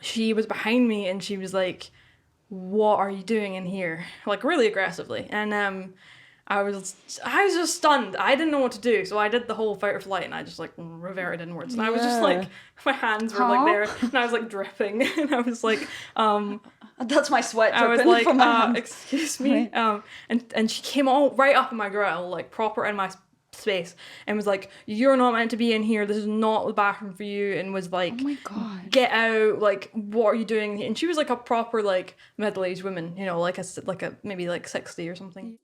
she was behind me and she was like, what are you doing in here? Like really aggressively. And I was just stunned. I didn't know what to do. So I did the whole fight or flight and I just like reverted inwards. And I was just like, my hands were like there and I was like dripping. And I was like, that's my sweat dripping. I was like, from my hands. Excuse me. And she came all right up in my grill, like proper in my space, and was like, you're not meant to be in here, this is not the bathroom for you, and was like, oh my god, get out, like what are you doing? And she was like a proper like middle-aged woman, you know, like a maybe like 60 or something.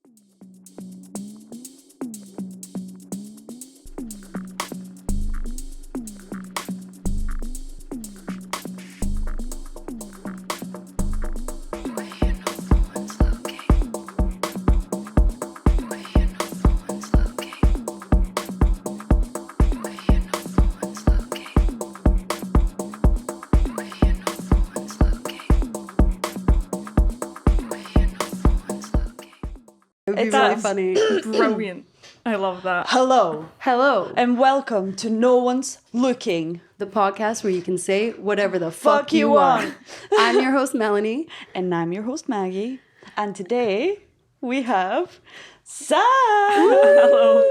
It's really funny. Brilliant. I love that. Hello, Hello, and welcome to No One's Looking, the podcast where you can say whatever the fuck you want. I'm your host, Melanie. and I'm your host, Maggie. And today we have Sam. Hello.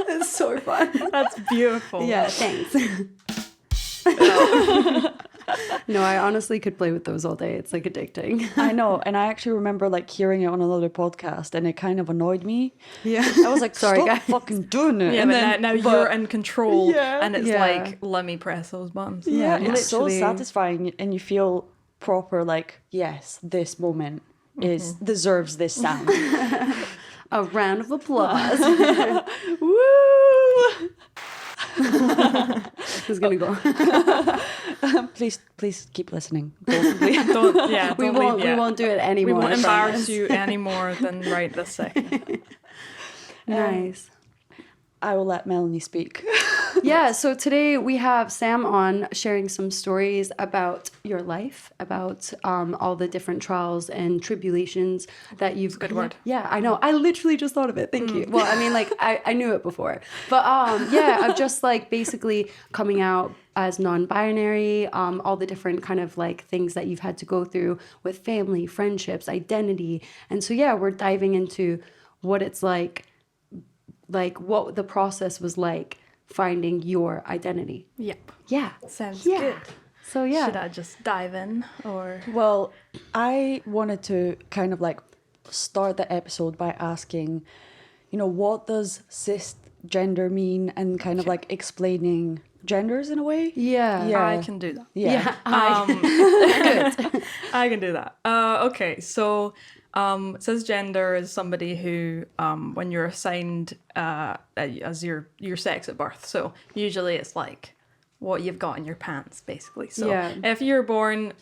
It's so fun. That's beautiful. Yeah, thanks. No, I honestly could play with those all day. It's like addicting. I know, and I actually remember like hearing it on another podcast, and it kind of annoyed me. Yeah, I was like, sorry, stop guys. fucking doing it. Yeah, and but then, now you're in control, Yeah. and it's Yeah. like, let me press those buttons. Yeah, it's so literally. satisfying, and you feel proper. Like, yes, this moment is deserves this sound. A round of applause. Woo! Who's gonna go? Please keep listening. Please. Don't, yeah, We don't won't. leave We yet. won't do it We anymore. won't I embarrass promise. you any more than right this second. Nice. I will let Melanie speak. Yeah, so today we have Sam on sharing some stories about your life, about all the different trials and tribulations that you've... Good word. Yeah, I know. I literally just thought of it. Thank you. Well, I mean, like, I knew it before. But yeah, of just like basically coming out as non-binary, all the different kind of like things that you've had to go through with family, friendships, identity. And so, yeah, we're diving into what it's like what the process was like finding your identity. Yep. Yeah. Sounds Yeah. good. So yeah. Should I just dive in or? Well, I wanted to kind of like start the episode by asking, what does cisgender mean, and kind of like explaining genders in a way. Yeah. Yeah. I can do that. Yeah. Good. I can do that. Okay, so cisgender is somebody who, when you're assigned as your sex at birth, so usually it's like what you've got in your pants, basically. So Yeah. if you're born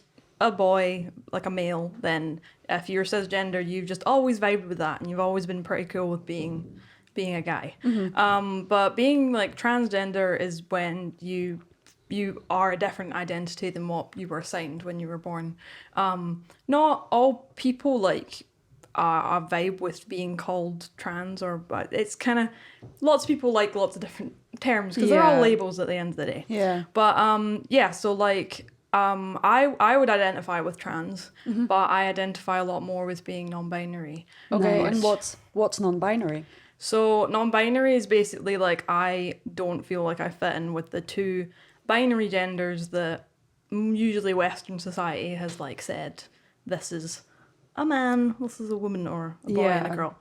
a boy, like a male, then if you're cisgender, you've just always vibed with that, and you've always been pretty cool with being a guy. But being like transgender is when you are a different identity than what you were assigned when you were born. Not all people like a vibe with being called trans, but it's kind of lots of people like lots of different terms because they're all Yeah. labels at the end of the day. Yeah. But yeah, so like I would identify with trans, but I identify a lot more with being non-binary. Okay. Nice. And what's non-binary? So non-binary is basically like I don't feel like I fit in with the two binary genders that usually Western society has like said, this is a man, this is a woman, or a boy and a Yeah. girl.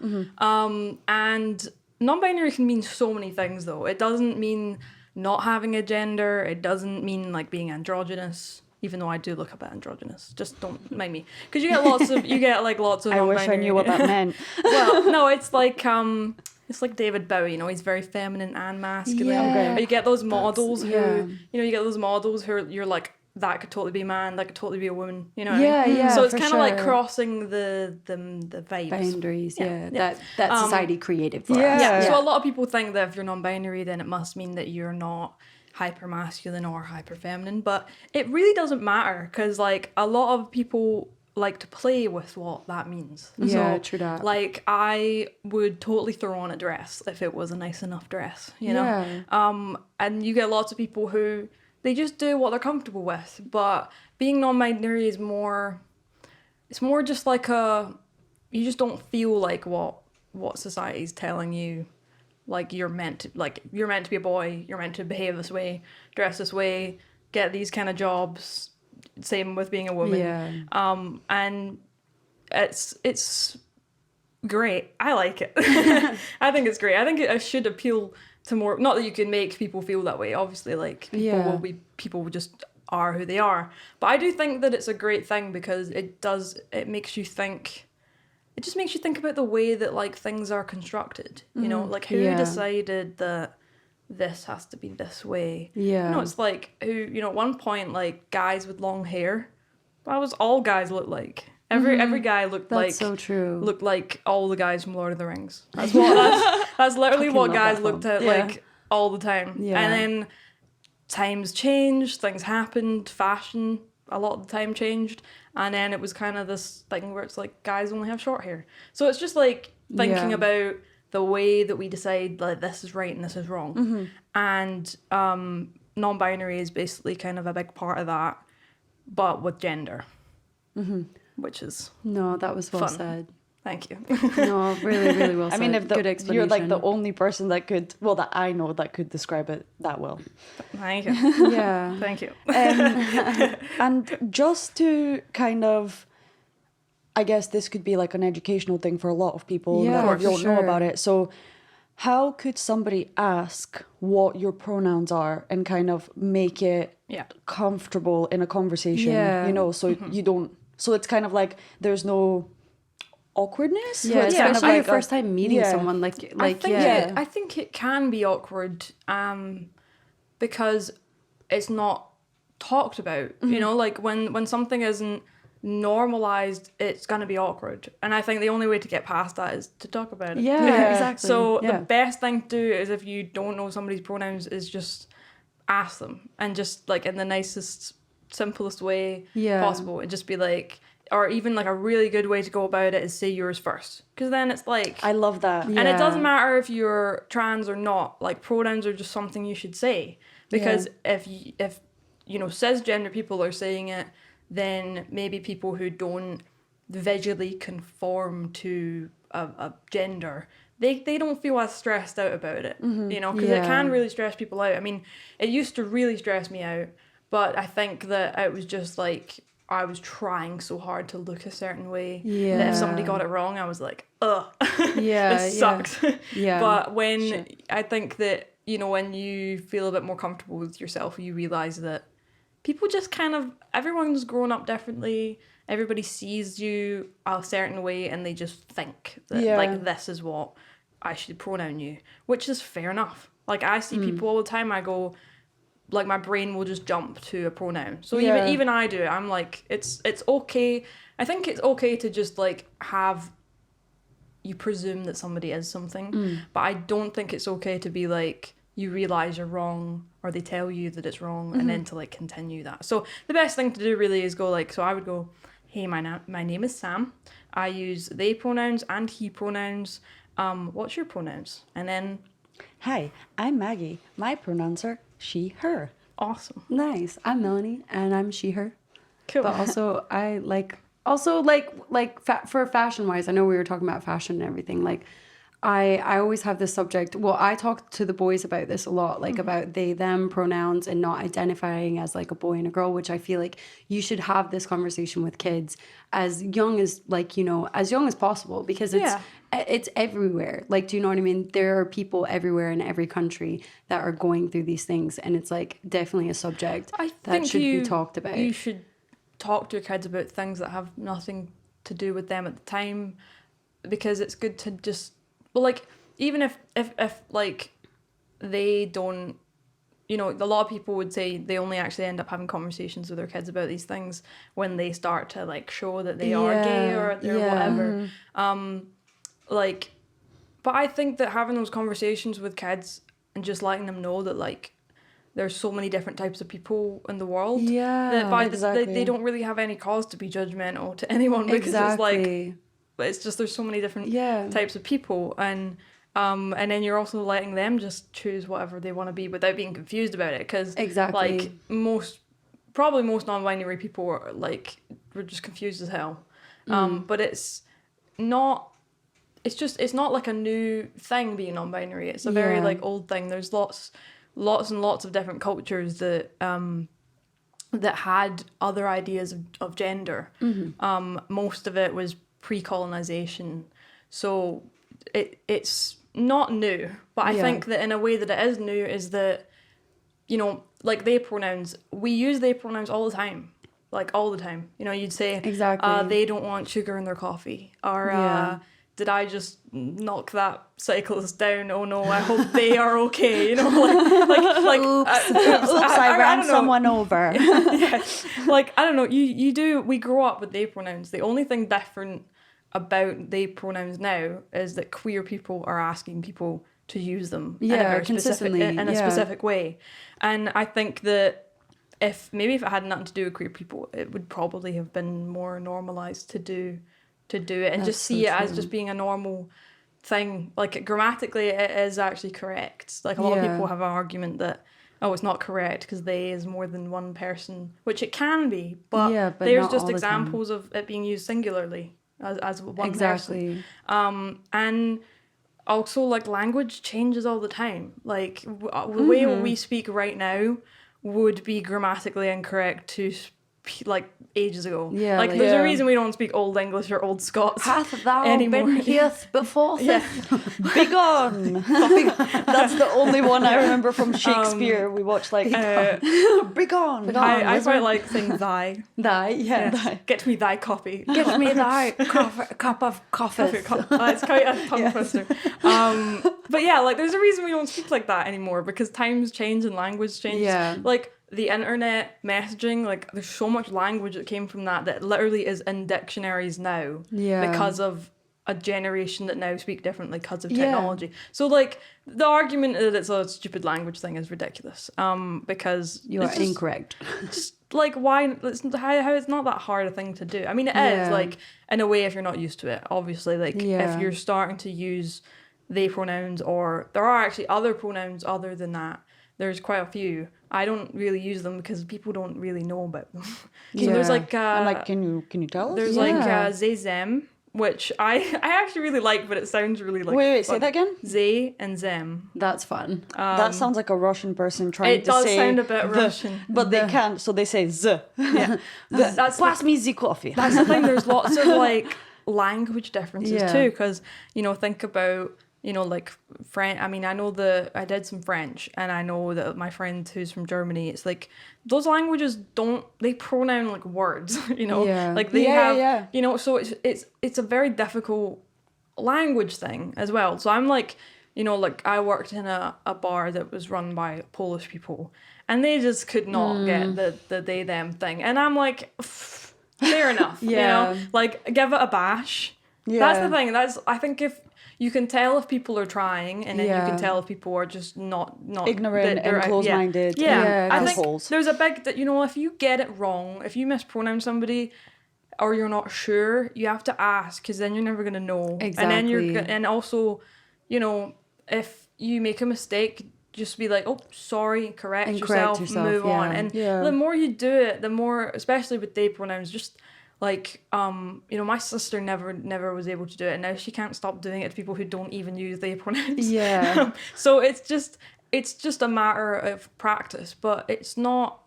And non-binary can mean so many things though. It doesn't mean not having a gender. It doesn't mean like being androgynous. Even though I do look a bit androgynous, just don't mind me, because you get lots of I wish I knew what that meant. Well, no, it's like David Bowie, he's very feminine and masculine. Yeah. Or you get those models yeah. who you're like, that could totally be a man, that could totally be a woman, you know what Yeah, I mean? yeah, So it's for kind of like sure. crossing the vibes. Boundaries, Yeah. that society created for Yeah. us. Yeah. So a lot of people think that if you're non-binary, then it must mean that you're not hyper masculine or hyper feminine, but it really doesn't matter, because like a lot of people like to play with what that means. Yeah, So, true that. like I would totally throw on a dress if it was a nice enough dress, you know. Yeah. And you get lots of people who they just do what they're comfortable with. But being non-binary is more, it's more just like you just don't feel like what society's telling you. Like you're meant to be a boy, you're meant to behave this way, dress this way, get these kind of jobs. Same with being a woman. Yeah. And it's great. I like it. I think it's great. I think it should appeal to more, not that you can make people feel that way, obviously, like people just are who they are. But I do think that it's a great thing because it makes you think. It just makes you think about the way that like things are constructed, you know, like who decided that this has to be this way. Yeah. You know, it's like who, you know, at one point like guys with long hair, that was all guys looked like. Every guy looked That's like so true. Looked like all the guys from Lord of the Rings. That's literally what guys looked at like all the time. Yeah. And then times changed, things happened, fashion a lot of the time changed, and then it was kind of this thing where it's like guys only have short hair. So it's just like thinking about the way that we decide like this is right and this is wrong. And non-binary is basically kind of a big part of that, but with gender. Which is No, that was well fun. Said. Thank you. No, really, really well said. I mean, if good explanation. you're like the only person that could, well, that I know that could describe it that well. Thank you. Yeah. Thank you. And just to kind of, I guess this could be like an educational thing for a lot of people Yeah, that for don't know sure. about it. So how could somebody ask what your pronouns are and kind of make it comfortable in a conversation, you know, so you don't, so it's kind of like there's no awkwardness. Yeah, it's especially kind of like your first time meeting someone. I think it can be awkward because it's not talked about. You know, like when something isn't normalized, it's going to be awkward. And I think the only way to get past that is to talk about it. Yeah, exactly. So the best thing to do is if you don't know somebody's pronouns is just ask them and just like in the nicest, simplest way possible and just be like, or even like a really good way to go about it is say yours first, because then it's like I love that. and it doesn't matter if you're trans or not, like pronouns are just something you should say, because if you know cisgender people are saying it, then maybe people who don't visually conform to a gender, they don't feel as stressed out about it, you know, because it can really stress people out. I mean, it used to really stress me out, but I think that it was just like I was trying so hard to look a certain way that if somebody got it wrong, I was like, ugh, this sucks. But when I think that, you know, when you feel a bit more comfortable with yourself, you realize that people just kind of, everyone's grown up differently. Everybody sees you a certain way and they just think that like this is what I should pronoun you, which is fair enough. Like I see people all the time, I go, like my brain will just jump to a pronoun. So even I do it. I'm like, it's okay. I think it's okay to just like have you presume that somebody is something, but I don't think it's okay to be like you realize you're wrong or they tell you that it's wrong and then to like continue that. So the best thing to do really is go like, so I would go, hey, my name is Sam. I use they pronouns and he pronouns. What's your pronouns? And then, hi, I'm Maggie. My pronouns are she, her. Awesome. Nice. I'm Melanie and I'm she, her. Cool. But also I for fashion wise, I know we were talking about fashion and everything. Like I always have this subject. Well, I talk to the boys about this a lot, like about they, them pronouns and not identifying as like a boy and a girl, which I feel like you should have this conversation with kids as young as like, you know, as young as possible, because it's everywhere. Like, do you know what I mean? There are people everywhere in every country that are going through these things, and it's like definitely a subject that should be talked about. You should talk to your kids about things that have nothing to do with them at the time, because it's good to just, well, like, even if like they don't, you know, a lot of people would say they only actually end up having conversations with their kids about these things when they start to like show that they are gay or they're whatever. Like, but I think that having those conversations with kids and just letting them know that like there's so many different types of people in the world that they don't really have any cause to be judgmental to anyone, because it's like, it's just there's so many different types of people, and And then you're also letting them just choose whatever they want to be without being confused about it. Because Exactly. like probably most non-binary people are like, we're just confused as hell. But it's not like a new thing being non-binary. It's a very like old thing. There's lots and lots of different cultures that had other ideas of gender. Most of it was pre-colonization, so it's not new. But I think that in a way that it is new is that, you know, like they pronouns, we use they pronouns all the time. Like all the time. You know, you'd say Exactly. they don't want sugar in their coffee, or did I just knock that cyclist down? Oh no, I hope they are okay. You know, like Oops, I ran don't know. someone over. Yeah. Like, I don't know, we grow up with they pronouns. The only thing different about they pronouns now is that queer people are asking people to use them in a very consistently in a specific way. And I think that if it had nothing to do with queer people, it would probably have been more normalized to do it and just see it as just being a normal thing. Like, grammatically it is actually correct. Like, a lot of people have an argument that, oh, it's not correct because they is more than one person, which it can be, but there's not just all the time. examples of it being used singularly as one person. And also, like, language changes all the time. Like, the way we speak right now would be grammatically incorrect to like ages ago. Yeah, like there's a reason we don't speak Old English or Old Scots Hath thou anymore. been here before? Begone! That's the only one I remember from Shakespeare. We watched like Begone. I quite like saying thy. Thy, Thy. Get me thy copy. Give me thy cup of coffee. It's quite a tongue twister. But yeah, like there's a reason we don't speak like that anymore, because times change and language changes. Yeah. Like the internet messaging, like there's so much language that came from that literally is in dictionaries now. Yeah. Because of a generation that now speak differently because of technology. So like the argument that it's a stupid language thing is ridiculous. Because You are incorrect. just like why how it's not that hard a thing to do. I mean, it is, like, in a way, if you're not used to it, obviously. Like if you're starting to use they pronouns, or there are actually other pronouns other than that. There's quite a few. I don't really use them because people don't really know about them. So there's like I'm like, can you tell us? there's like they them, which I actually really like, but it sounds really like Wait, say that again. They and them. That's fun. That sounds like a Russian person trying It to does say sound a bit the, Russian. but they can't, so they say z. Yeah, that's Pass me the coffee. That's the thing. There's lots of like language differences Yeah. too, because think about like French. I mean, I know I did some French, and I know that my friend who's from Germany, it's like those languages they pronoun like words, like they have, so it's a very difficult language thing as well. So I'm like, like I worked in a bar that was run by Polish people, and they just could not get the they them thing, and I'm like, fair enough, like give it a bash. That's the thing. I think if you can tell if people are trying, and then you can tell if people are just not ignorant and close-minded. I think there's a big that if you get it wrong, if you mispronounce somebody, or you're not sure, you have to ask, because then you're never gonna know. Exactly. And also, if you make a mistake, just be like, oh, sorry, correct yourself, move on. And the more you do it, the more, especially with they pronouns, just like my sister never was able to do it, and now she can't stop doing it to people who don't even use they pronouns. So it's just a matter of practice, but it's not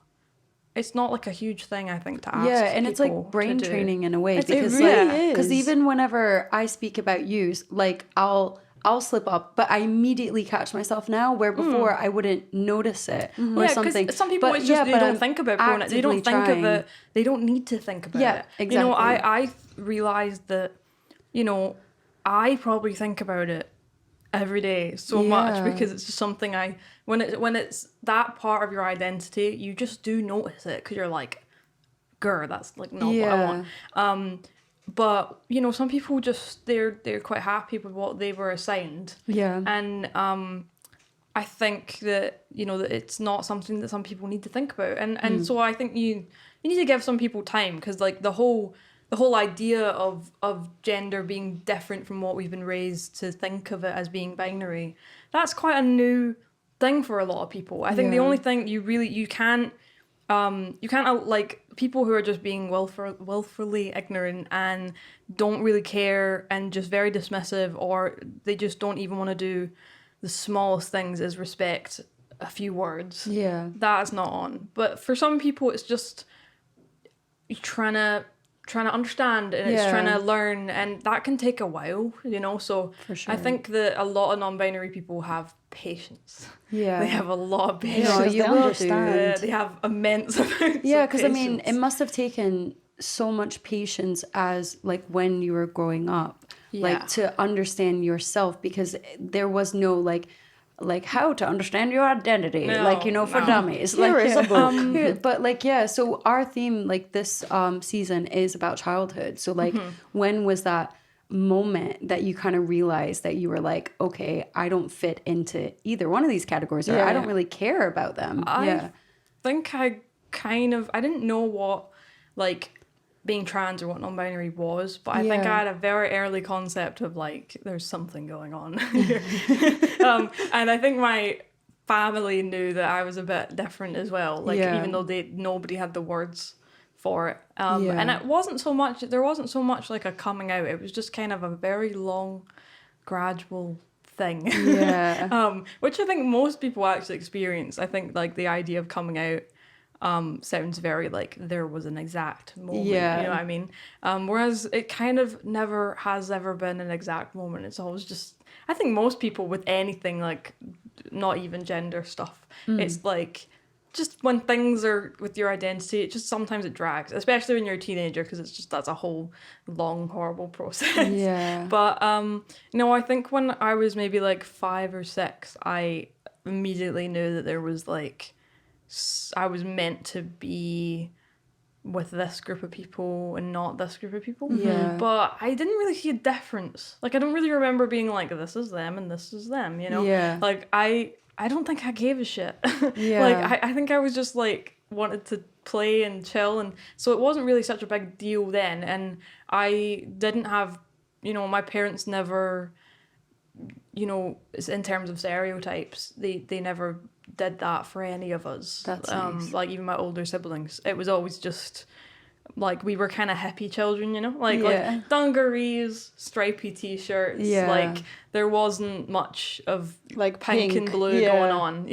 like a huge thing, I think, to ask. And it's like brain training in a way, because it really is. Because even whenever I speak about use, like I'll slip up, but I immediately catch myself now, where before I wouldn't notice it or something. Some people, it's just they don't think about pronouns. They don't think of it. They don't need to think about it. Exactly. I realized that, I probably think about it every day so much, because it's just something when it's that part of your identity, you just do notice it, because you're like, grr, that's like not what I want. But some people just they're quite happy with what they were assigned. And I think that that it's not something that some people need to think about. And so I think you need to give some people time, because like the whole the whole idea of gender being different from what we've been raised to think of it as being binary, that's quite a new thing for a lot of people. I think the only thing you can't like people who are just being willfully ignorant and don't really care and just very dismissive, or they just don't even want to do the smallest things is respect a few words. Yeah. That's not on. But for some people it's just trying to understand, and it's trying to learn, and that can take a while, so For sure. I think that a lot of non-binary people have patience. Yeah. They have a lot of patience. because you they will do. understand. They have immense amounts Yeah, of because I mean, patience. it must have taken so much patience as like when you were growing up, Yeah. like to understand yourself, because there was no like how to understand your identity, for dummies. Here is a book. But like, yeah, so our theme like this season is about childhood. So like, when was that moment that you kind of realized that you were like, okay, I don't fit into either one of these categories, or I don't really care about them? I think I didn't know what like being trans or what non-binary was, but I think I had a very early concept of like there's something going on here. And I think my family knew that I was a bit different as well, like even though nobody had the words for it. And it wasn't so much like a coming out, it was just kind of a very long gradual thing. Which I think most people actually experience. I think like the idea of coming out sounds very like there was an exact moment, you know what I mean? Whereas it kind of never has ever been an exact moment. It's always just, I think most people with anything, like not even gender stuff, it's like just when things are with your identity, it just sometimes it drags, especially when you're a teenager, because it's just, that's a whole long horrible process. But I think when I was maybe like 5 or 6, I immediately knew that there was like I was meant to be with this group of people and not this group of people. But I didn't really see a difference. Like, I don't really remember being like, this is them and this is them, Like, I don't think I gave a shit. Like, I think I was just, like, wanted to play and chill. And so it wasn't really such a big deal then. And I didn't have, my parents never, in terms of stereotypes, they never did that for any of us. That's nice. Like even my older siblings, it was always just like we were kind of hippie children, like dungarees, stripy t-shirts. Like there wasn't much of like pink and blue going on,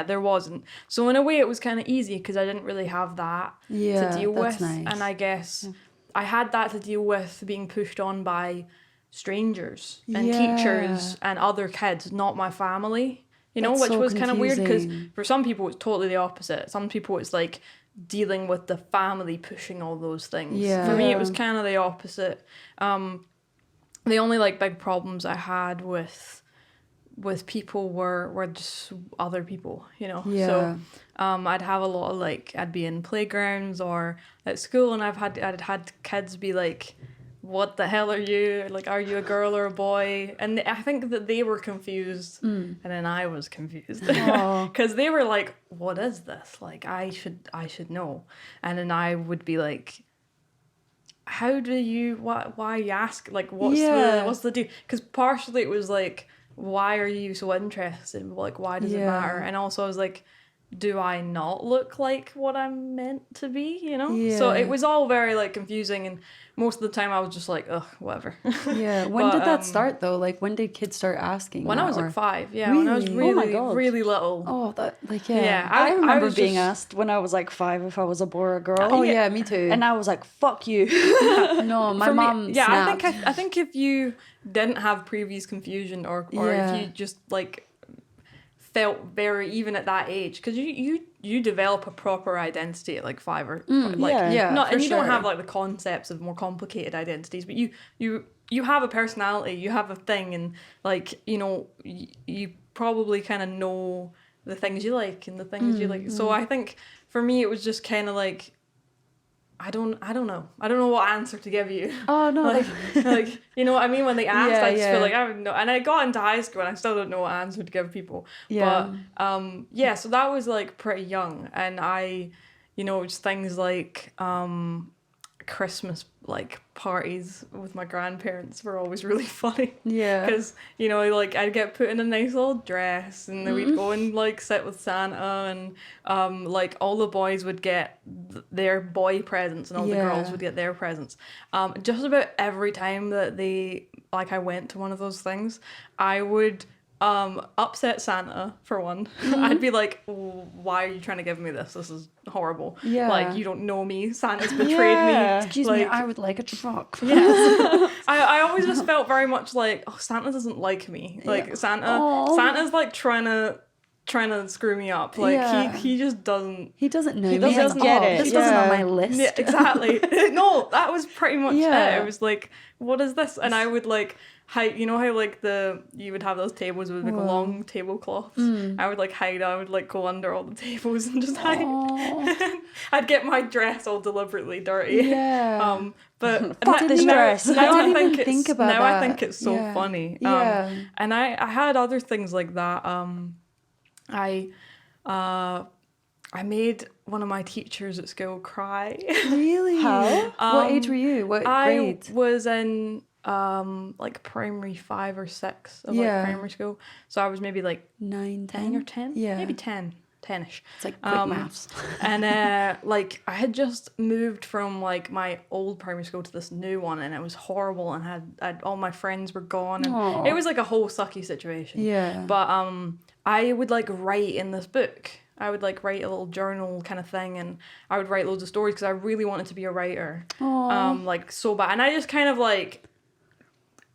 there wasn't. So in a way it was kind of easy because I didn't really have that to deal with. Nice. And I guess I had that to deal with being pushed on by strangers and teachers and other kids, not my family. That's which so was kind of weird because confusing. for some people it's totally the opposite. Some people it's like dealing with the family pushing all those things. For me it was kind of the opposite. The only like big problems I had with people were just other people, So I'd have a lot of like, I'd be in playgrounds or at school and I'd had kids be like, what the hell are you? Like, are you a girl or a boy? And I think that they were confused and then I was confused because they were like, what is this? Like, I should know. And then I would be like, how do you, why you ask? Like, what's the deal? Because partially it was like, why are you so interested? Like, why does it matter? And also I was like, do I not look like what I'm meant to be, So it was all very like confusing, and most of the time I was just like, ugh, whatever. When did that start though? Like, when did kids start asking? When I was like 5, when I was really little. Oh, that like I remember was being just asked when I was like 5 if I was a boy or a girl. Oh yeah, me too. And I was like, fuck you. No, my For me, mom snapped. I think if you didn't have previous confusion or if you just like felt very, even at that age, because you develop a proper identity at like 5 or like and you don't have like the concepts of more complicated identities, but you have a personality, you have a thing, and like you probably kind of know the things you like and the things you like. So I think for me it was just kind of like, I don't know what answer to give you. Oh no, like you know what I mean? When they asked, I just feel like I don't know. And I got into high school and I still don't know what answer to give people. But so that was like pretty young, and I, just things like Christmas like parties with my grandparents were always really funny. Yeah. Because, you know, like I'd get put in a nice little dress and then we'd go and like sit with Santa and like all the boys would get their boy presents and all the girls would get their presents. Just about every time that I went to one of those things, I would upset Santa for one. I'd be like, why are you trying to give me this? This is horrible. Yeah. Like, you don't know me. Santa's betrayed me. Excuse me, I would like a truck. Yes. I always just felt very much like, oh, Santa doesn't like me. Like Santa's like trying to screw me up. Like he just doesn't. He doesn't know He me. doesn't get it. This wasn't on my list. Yeah, exactly. No, that was pretty much it. It was like, what is this? And I would like hide. You know how like you would have those tables with like long tablecloths. I would like hide. I would like go under all the tables and just hide. I'd get my dress all deliberately dirty. Yeah. But Fuck this dress. Now I I think even think about I that. think it's so funny. Yeah. And I had other things like that. I made one of my teachers at school cry. Really? How? What age were you? What grade? I was in like primary 5 or 6 of like primary school. So I was maybe like 9, 9 or 10. Yeah. Maybe 10-ish. It's like quick maths. And like I had just moved from like my old primary school to this new one, and it was horrible, and had all my friends were gone, and it was like a whole sucky situation. Yeah. But I would like write in this book. I would like write a little journal kind of thing, and I would write loads of stories because I really wanted to be a writer. Like so bad, and I just kind of like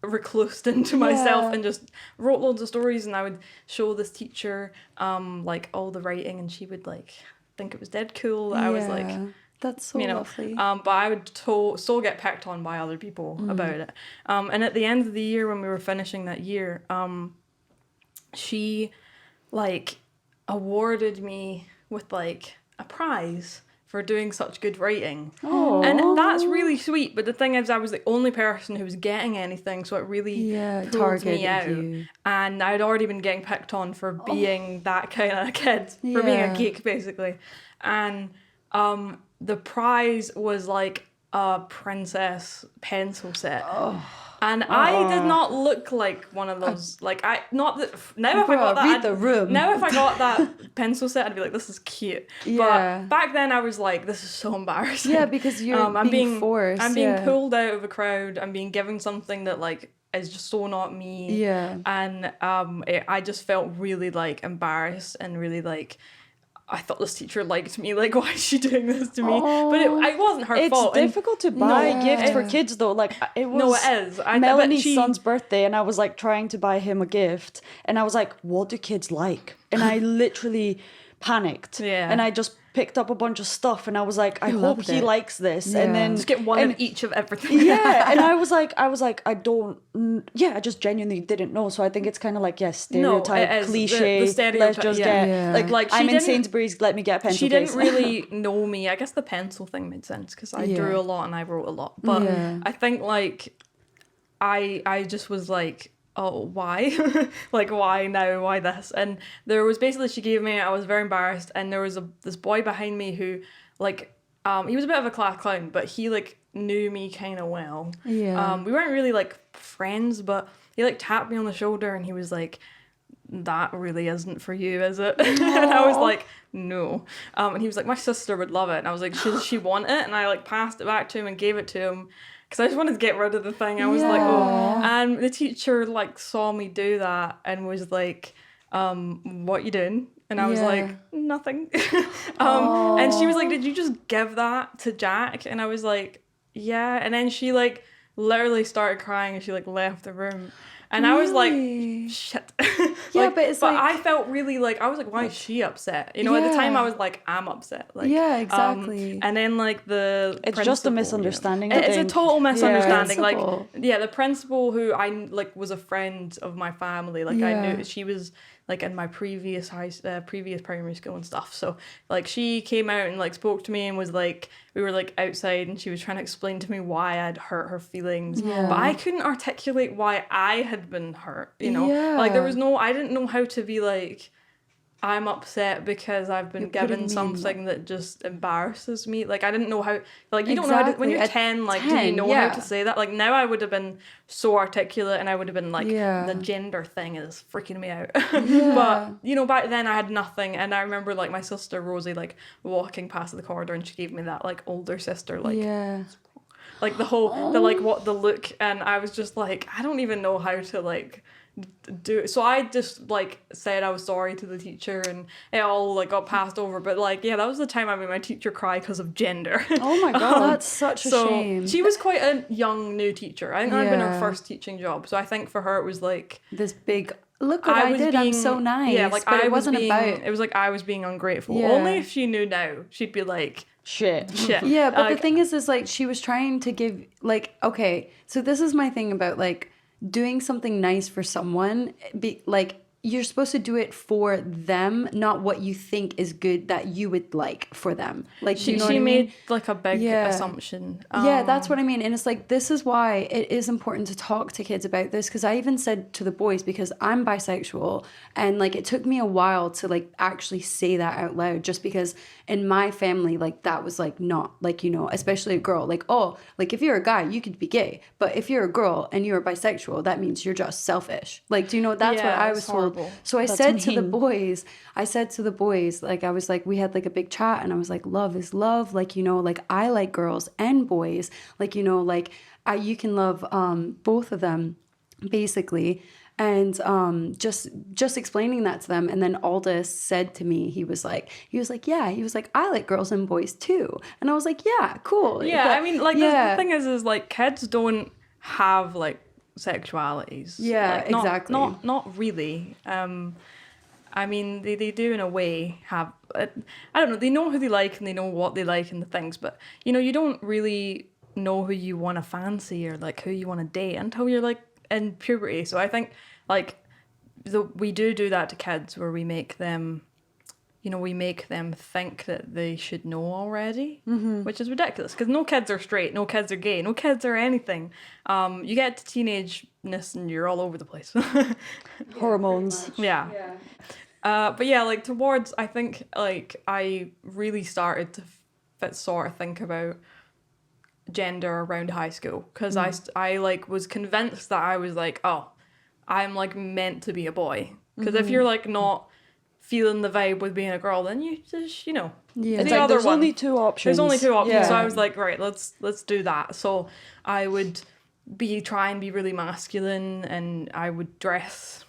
reclused into myself and just wrote loads of stories, and I would show this teacher like all the writing, and she would like think it was dead cool that I was like, that's so lovely. but I would so get picked on by other people about it. And at the end of the year when we were finishing that year, she like awarded me with like a prize for doing such good writing. And that's really sweet, but the thing is I was the only person who was getting anything, so it really pulled me out. And I'd already been getting picked on for being that kind of kid, for being a geek basically. And the prize was like a princess pencil set. And I did not look like one of those, like, now if I got that pencil set, I'd be like, this is cute. Yeah. But back then I was like, this is so embarrassing. Yeah, because I'm being forced. I'm being pulled out of a crowd. I'm being given something that, like, is just so not me. Yeah. And I just felt really, like, embarrassed and really, like, I thought this teacher liked me. Like, why is she doing this to me? But it wasn't her fault. It's difficult to buy a gift for kids, though. Like, it was No, it is. Melanie's son's birthday, and I was, like, trying to buy him a gift. And I was like, what do kids like? And I literally panicked. Yeah. And I just picked up a bunch of stuff, and I was like, I hope he likes this. And then just get one of each of everything. Yeah. And I was like, I just genuinely didn't know. So I think it's kind of like, stereotype, cliche. The stereotype, let's just get like I'm in Sainsbury's, let me get a pencil. She case. didn't really know me. I guess the pencil thing made sense because I drew a lot and I wrote a lot. But I think like I just was like, oh, why? Like, why now? Why this? And there was basically, she gave me, I was very embarrassed, and there was this boy behind me who, like, he was a bit of a class clown, but he, like, knew me kind of well. Yeah. We weren't really, like, friends, but he, like, tapped me on the shoulder, and he was like, that really isn't for you, is it? And I was like, no. And he was like, my sister would love it. And I was like, does she want it? And I, like, passed it back to him and gave it to him. Because I just wanted to get rid of the thing. I was like, oh. And the teacher, like, saw me do that and was like, what you doing? And I was like, nothing. And she was like, did you just give that to Jack? And I was like, yeah. And then she, like, literally started crying and she, like, left the room. And I was like, shit. But it's like... I felt really like, I was like, why is she upset? You know, at the time I was like, I'm upset. Like, yeah, exactly. And then like it's just a misunderstanding. It's a total misunderstanding. Yeah. Like, the principal who I like was a friend of my family. Like I knew she was like in my previous primary school and stuff. So like she came out and like spoke to me and was like, we were like outside and she was trying to explain to me why I'd hurt her feelings. Yeah. But I couldn't articulate why I had been hurt, you know? Like there was I didn't know how to be like, I'm upset because I've been You're putting me given in, something that just embarrasses me. Like, I didn't know how, like, you don't know how to, when Exactly. you're At 10, like, do you 10, know yeah. how to say that? Like, now I would have been so articulate and I would have been like, Yeah. the gender thing is freaking me out. Yeah. But, you know, back then I had nothing. And I remember, like, my sister Rosie, like, walking past the corridor and she gave me that, like, older sister, like, Yeah. like the whole, the, like, what, the look. And I was just like, I don't even know how to, like, do it. So I just like said I was sorry to the teacher and it all like got passed over, but like yeah, that was the time I made my teacher cry because of gender. Oh my god. That's such a So shame. she was quite a young new teacher. I think that had been her Yeah. first teaching job, so I think for her it was like This big, look what I was did, I'm being, so nice. yeah, like but I it was wasn't being, about... it was like I was being ungrateful. Yeah. Only if she knew now she'd be like Shit. shit. Yeah, but Like, the thing is like she was trying to give like, okay, so this is my thing about like doing something nice for someone, be like you're supposed to do it for them, not what you think is good that you would like for them. Like, do she you know what I mean? made like a big Yeah. assumption. Yeah, that's what I mean. And it's like, this is why it is important to talk to kids about this. Because I even said to the boys, because I'm bisexual, and like it took me a while to like actually say that out loud, just because in my family, like that was like not like, you know, especially a girl, like, oh, like if you're a guy, you could be gay. But if you're a girl and you're bisexual, that means you're just selfish. Like, do you know, that's Yeah, what I it's was horrible. told. So I That's said to the mean. boys, like, I was like, we had like a big chat and I was like, love is love. Like, you know, like I like girls and boys. Like, you know, like you can love both of them basically. And just explaining that to them. And then Aldous said to me, he was like, I like girls and boys too. And I was like, yeah, cool. Yeah, But- I mean, like, yeah. the thing is like, kids don't have, like, sexualities. Yeah, Like, not, exactly. Not really. I mean, they do, in a way, have... I don't know, they know who they like and they know what they like and the things, but, you know, you don't really know who you want to fancy or, like, who you want to date until you're, like, in puberty. So I think, like, we do that to kids, where we make them... You know, we make them think that they should know already, which is ridiculous, because no kids are straight, no kids are gay, no kids are anything. You get to teenageness and you're all over the place. Hormones. Yeah. But yeah, like towards, I think, like, I really started to sort of think about gender around high school, because I like was convinced that I was like, oh, I'm like meant to be a boy. Because if you're like not feeling the vibe with being a girl, then you just, you know, Yeah. It's the like other there's one. only two options. There's only two options, so Yeah. I was like, right, let's do that. So I would try and be really masculine, and I would dress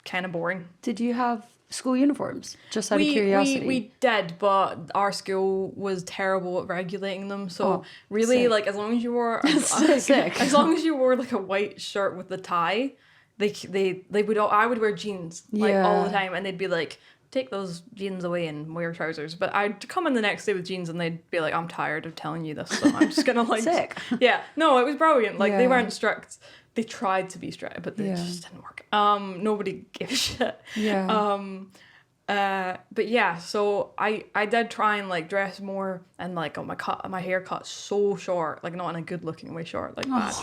kind of boring. Did you have school uniforms? Just out of curiosity. We did, but our school was terrible at regulating them. So really, sick. like, as long as you wore Sick. as long as you wore like a white shirt with the tie, they would I would wear jeans like all the Yeah. time, and they'd be like, take those jeans away and wear trousers. But I'd come in the next day with jeans and they'd be like, I'm tired of telling you this, so I'm just gonna like Sick. Yeah, no, it was brilliant. Like, they Yeah. weren't strict. They tried to be strict, but they Yeah. just didn't work. Nobody gave a shit. Yeah. But yeah, so I did try and like dress more, and like got my hair cut so short, like not in a good looking way short, like bad.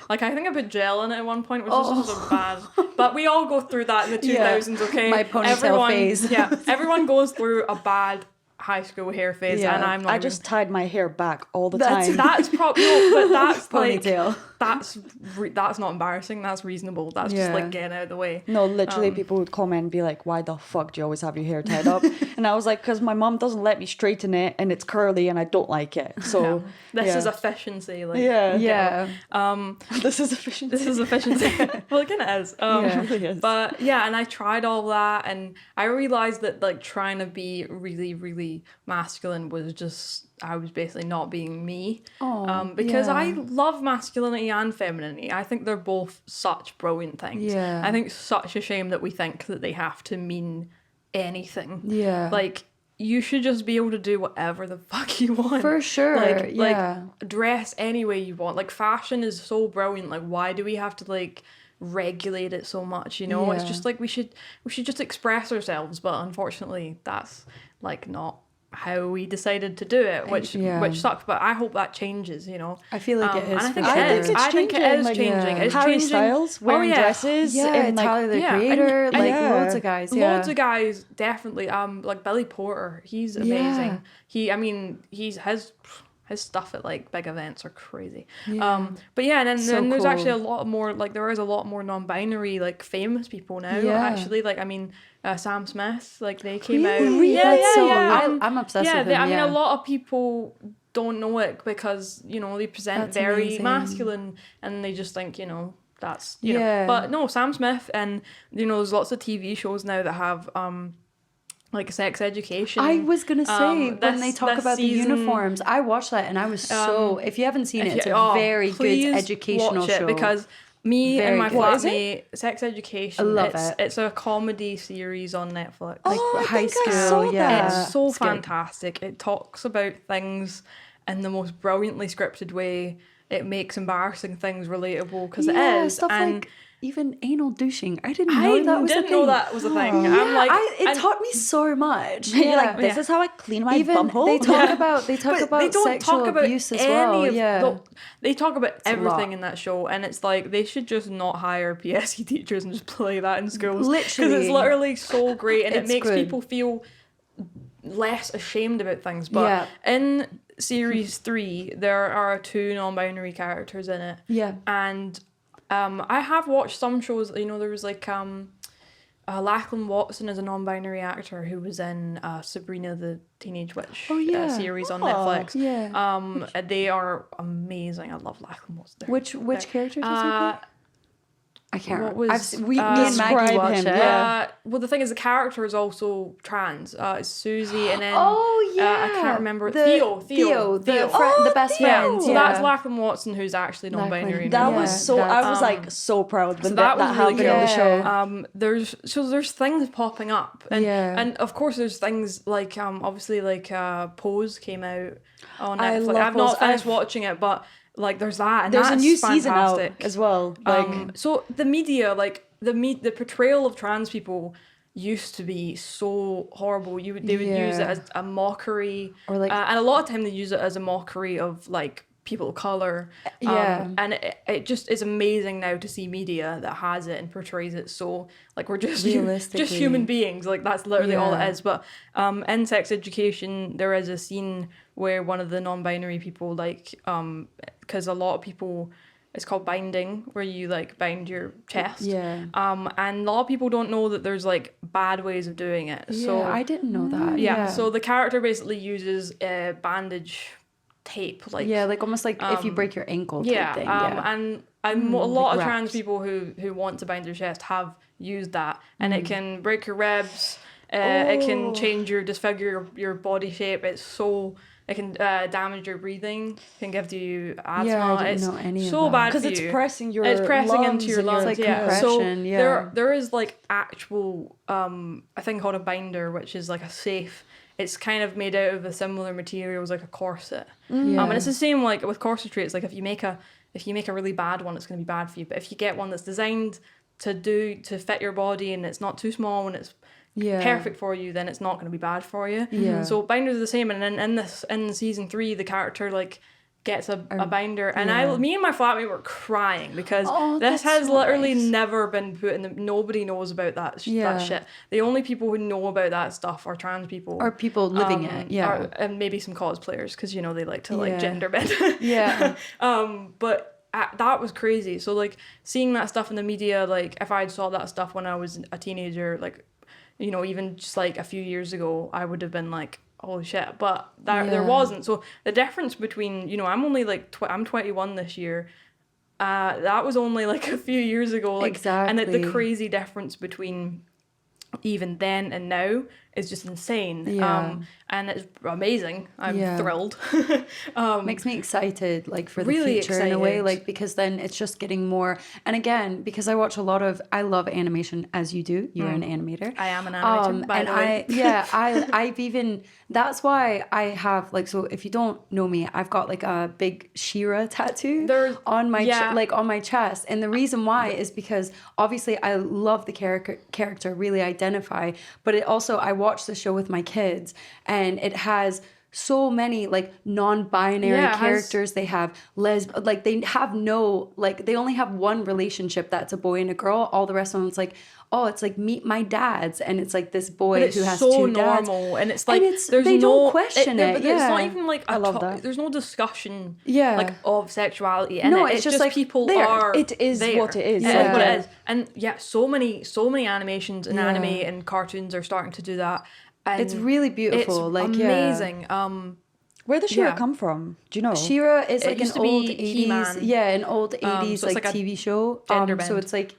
Like, I think I put gel in it at one point, which is just a bad. But we all go through that in the 2000s, okay? My ponytail phase. Yeah, everyone goes through a bad high school hair phase, Yeah. and I'm not. I even- just tied my hair back all the That's- time. That's probably no, but that's like Ponytail. that's not embarrassing. That's reasonable. That's just Yeah. like getting out of the way. No, literally, people would comment and be like, "Why the fuck do you always have your hair tied up?" And I was like, "Because my mom doesn't let me straighten it, and it's curly, and I don't like it." So This yeah. is efficiency. Like, yeah, Yeah. This is efficiency. This is efficiency. Well, it kind of is. Yeah. It really is. But yeah, and I tried all that, and I realized that like trying to be really, really masculine was just, I was basically not being me. Because yeah. I love masculinity and femininity. I think they're both such brilliant things. Yeah. I think it's such a shame that we think that they have to mean anything. Yeah. Like, you should just be able to do whatever the fuck you want. For sure, Like, yeah. dress any way you want. Like, fashion is so brilliant. Like, why do we have to like regulate it so much? You know, it's Yeah. just like we should just express ourselves. But unfortunately, that's like not how we decided to do it, which sucks. But I hope that changes. I feel like it is. And I think for it sure. is. I think it is changing. It's Harry changing. Styles wearing dresses. Yeah, Tyler the Creator, and loads of guys. Yeah. Loads of guys, definitely. Like Billy Porter, he's amazing. His stuff at like big events are crazy. But yeah, and then there's actually a lot more, like there is a lot more non-binary like famous people now. Actually, like Sam Smith, like they came out. I'm obsessed with him. A lot of people don't know it because they present very amazing. masculine, and they just think that's But no, Sam Smith, and there's lots of TV shows now that have like sex education. I was gonna say when they talk about the uniforms, I watched that and I was so. If you haven't seen it, it's a very good educational show. Because me and my flatmate, Sex Education. I love it. It's a comedy series on Netflix. I high think I school. saw that. It's so fantastic. It talks about things in the most brilliantly scripted way. It makes embarrassing things relatable because it is. Stuff and like even anal douching. I didn't know that was a thing. I didn't know that was a thing. I'm like, it taught me so much. You're like, this is how I clean my bumhole. They talk about they don't sexual talk about abuse as any well. of they talk about everything in that show, and it's like they should just not hire PSE teachers and just play that in schools. Literally, because it's literally so great, and it makes good. people feel less ashamed about things. But in series 3, there are 2 non-binary characters in it. Yeah, and I have watched some shows. There was like Lachlan Watson is a non-binary actor who was in Sabrina the Teenage Witch series on Netflix. Yeah. They are amazing. I love Lachlan Watson. Which character does he play? I can't remember. Me and Maggie watch him, it. Well, the thing is, the character is also trans. It's Susie, and then I can't remember Theo, the best friend. So that's Lachlan Watson, who's actually non-binary. That was so. I was like so proud when that was happened really on the show. There's things popping up, and of course there's things like obviously like Pose came out on Netflix. I've not finished watching it, but like there's that, and there's that's a new season fantastic. out as well. Like so the media, like the portrayal of trans people used to be so horrible. They would use it as a mockery, or like, and a lot of time they use it as a mockery of like people of color. And it just is amazing now to see media that has it and portrays it so like we're just human beings. Like that's literally all it is. But in Sex Education, there is a scene where one of the non-binary people, like because a lot of people, it's called binding, where you like bind your chest. And a lot of people don't know that there's like bad ways of doing it. So I didn't know that. So the character basically uses bandage tape, like almost like if you break your ankle type thing. And a lot of trans people who want to bind their chest have used that, and it can break your ribs. It can disfigure your body shape. It can damage your breathing. Can give you asthma. Yeah, I didn't know any of that. Bad because for you. It's pressing into your lungs. Like compression. There is like actual a thing called a binder, which is like a safe. It's kind of made out of a similar material as like a corset. And it's the same like with corsetry. It's like if you make a really bad one, it's going to be bad for you. But if you get one that's designed to fit your body and it's not too small and it's perfect for you, then it's not going to be bad for you. So binders are the same, and in season 3, the character like gets a binder, and me and my flatmate were crying because this has literally never been put in. Nobody knows about that shit. The only people who know about that stuff are trans people or people living it, and maybe some cosplayers because they like to like gender bend. But that was crazy. So like seeing that stuff in the media, like if I saw that stuff when I was a teenager, like even just like a few years ago, I would have been like, holy shit. But there wasn't. So the difference between I'm only like I'm 21 this year. That was only like a few years ago. Like, exactly. And the crazy difference between even then and now is just insane. And it's amazing. I'm thrilled. Makes me excited, like for the really future in a way, like because then it's just getting more. And again, because I love animation as you do. You're an animator. I am an animator. By the way. I've even. That's why I have like, so if you don't know me, I've got like a big She-Ra tattoo on my on my chest, and the reason why is because obviously I love the character, really identify, but it also I watch the show with my kids, and it has so many like non-binary characters. They have like they have no, like they only have one relationship that's a boy and a girl. All the rest of them, it's like, oh, it's like meet my dads, and it's like this boy who has so two dads. normal, and it's like they don't question it. But it's not even like I love that. There's no discussion Yeah. of sexuality in No, it. it's just just like people there. are It is there. what it is. It is what Yeah. it is. And so many animations and anime and cartoons are starting to do that. And It's really beautiful. It's like amazing. Where does Shira come from? Do you know? Shira is like an used to be old 80s, He-Man. an old 80s so it's like like a TV show. gender So bend. it's like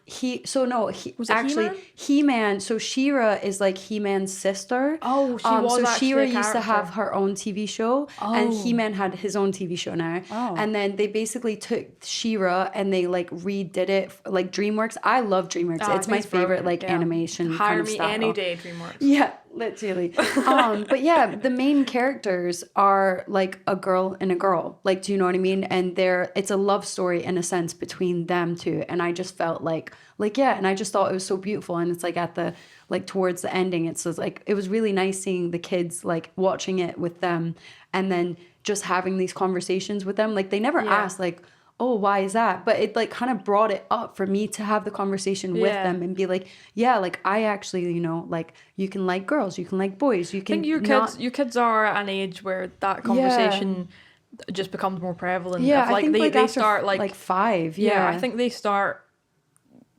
Was it actually He-Man? He-Man. So Shira is like He-Man's sister. Oh, she was so actually Shira a used to character. have her own TV show, and He-Man had his own TV show now. Oh. And then they basically took Shira and they like redid it like DreamWorks. I love DreamWorks. Oh, it's my it's favorite brilliant, like yeah. animation Hire kind of me style. any day, DreamWorks. Yeah, literally. But yeah, the main characters are like a girl and a girl. Like, do you know what I mean? And it's a love story in a sense between them two. And I just felt like yeah, and I just thought it was so beautiful. And it's like at the like towards the ending, it's just like it was really nice seeing the kids like watching it with them, and then just having these conversations with them. Like they never asked like, oh, why is that? But it like kind of brought it up for me to have the conversation with them and be like, yeah, like I actually, like you can like girls, you can like boys, you can. I think your kids are at an age where that conversation just becomes more prevalent. Yeah, like I think they after, start like 5. Yeah, I think they start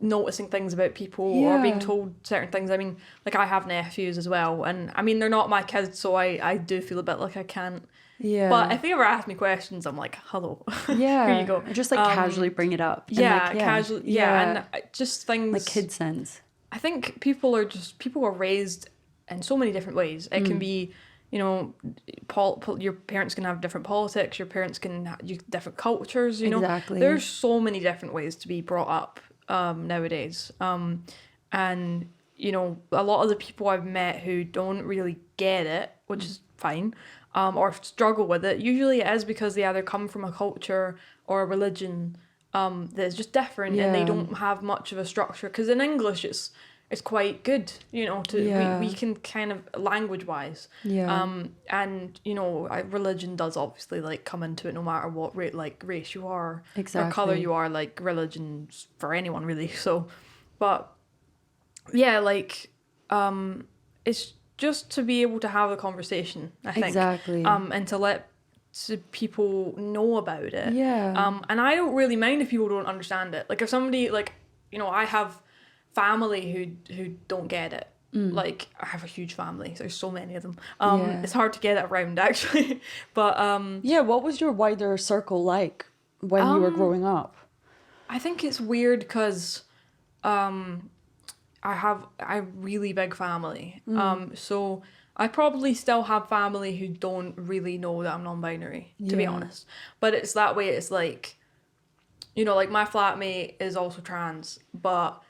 noticing things about people or being Yeah. told certain things. I mean, like I have nephews as well, and I mean they're not my kids, so I do feel a bit like I can't. Yeah. But if they ever ask me questions, I'm like, hello. Yeah. Here you go. Just like casually bring it up. And, Yeah, like, casually. And just things like kid sense. I think people are raised in so many different ways. It can be, your parents can have different politics. Your parents can have different cultures. You know, Exactly. there's so many different ways to be brought up nowadays. And a lot of the people I've met who don't really get it, which is fine, or struggle with it, usually it is because they either come from a culture or a religion that's just different, and they don't have much of a structure. Because in English, it's quite good, we can kind of language wise, and religion does obviously like come into it no matter what race you are or color you are. Like religion's for anyone really. So, but yeah, like it's just to be able to have a conversation, I think, and to let people know about it. And I don't really mind if people don't understand it. Like if somebody I have family who don't get it. Like I have a huge family. There's so many of them. It's hard to get it around actually. But what was your wider circle like when you were growing up? I think it's weird because I have a really big family. So I probably still have family who don't really know that I'm non-binary, to be honest. But it's that way. It's like, like my flatmate is also trans, but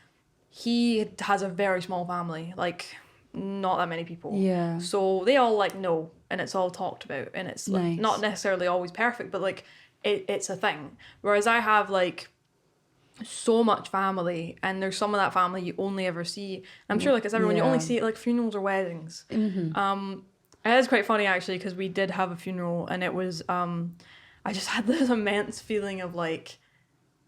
he has a very small family, like not that many people. Yeah. So they all know, and it's all talked about, and it's like, not necessarily always perfect, but like it's a thing. Whereas I have like so much family, and there's some of that family you only ever see. I'm sure like as everyone, you only see it like funerals or weddings. It is quite funny actually, because we did have a funeral, and it was I just had this immense feeling of like,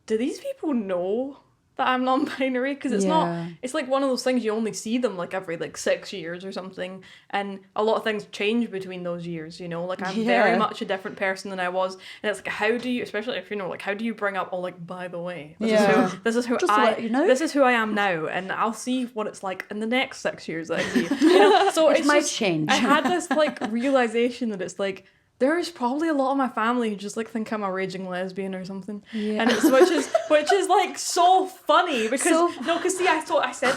do these people know that I'm non-binary? Because it's not, it's like one of those things you only see them like every 6 years or something, and a lot of things change between those years, like I'm very much a different person than I was, and it's like, how do you, especially if how do you bring up, by the way, this is who Just to let you know. this is who I am now, and I'll see what it's like in the next 6 years that I see. So It it's might just, change. I had this realization that it's like, there's probably a lot of my family who just think I'm a raging lesbian or something, and it's which is like so funny because see, I said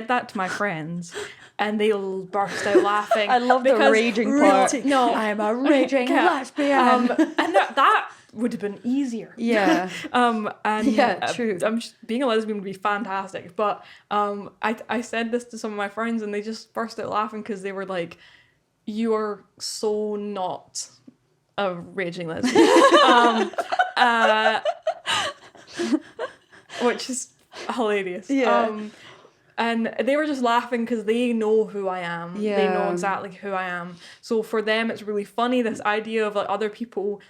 that to my friends, and they burst out laughing. I love the raging part. No, I'm a raging lesbian. And that would have been easier. Yeah. True. Being a lesbian would be fantastic, but I said this to some of my friends, and they just burst out laughing because they were like, you are so not a raging lesbian. Which is hilarious. And they were just laughing because they know who I am. Yeah. They know exactly who I am. So for them, it's really funny, this idea of like other people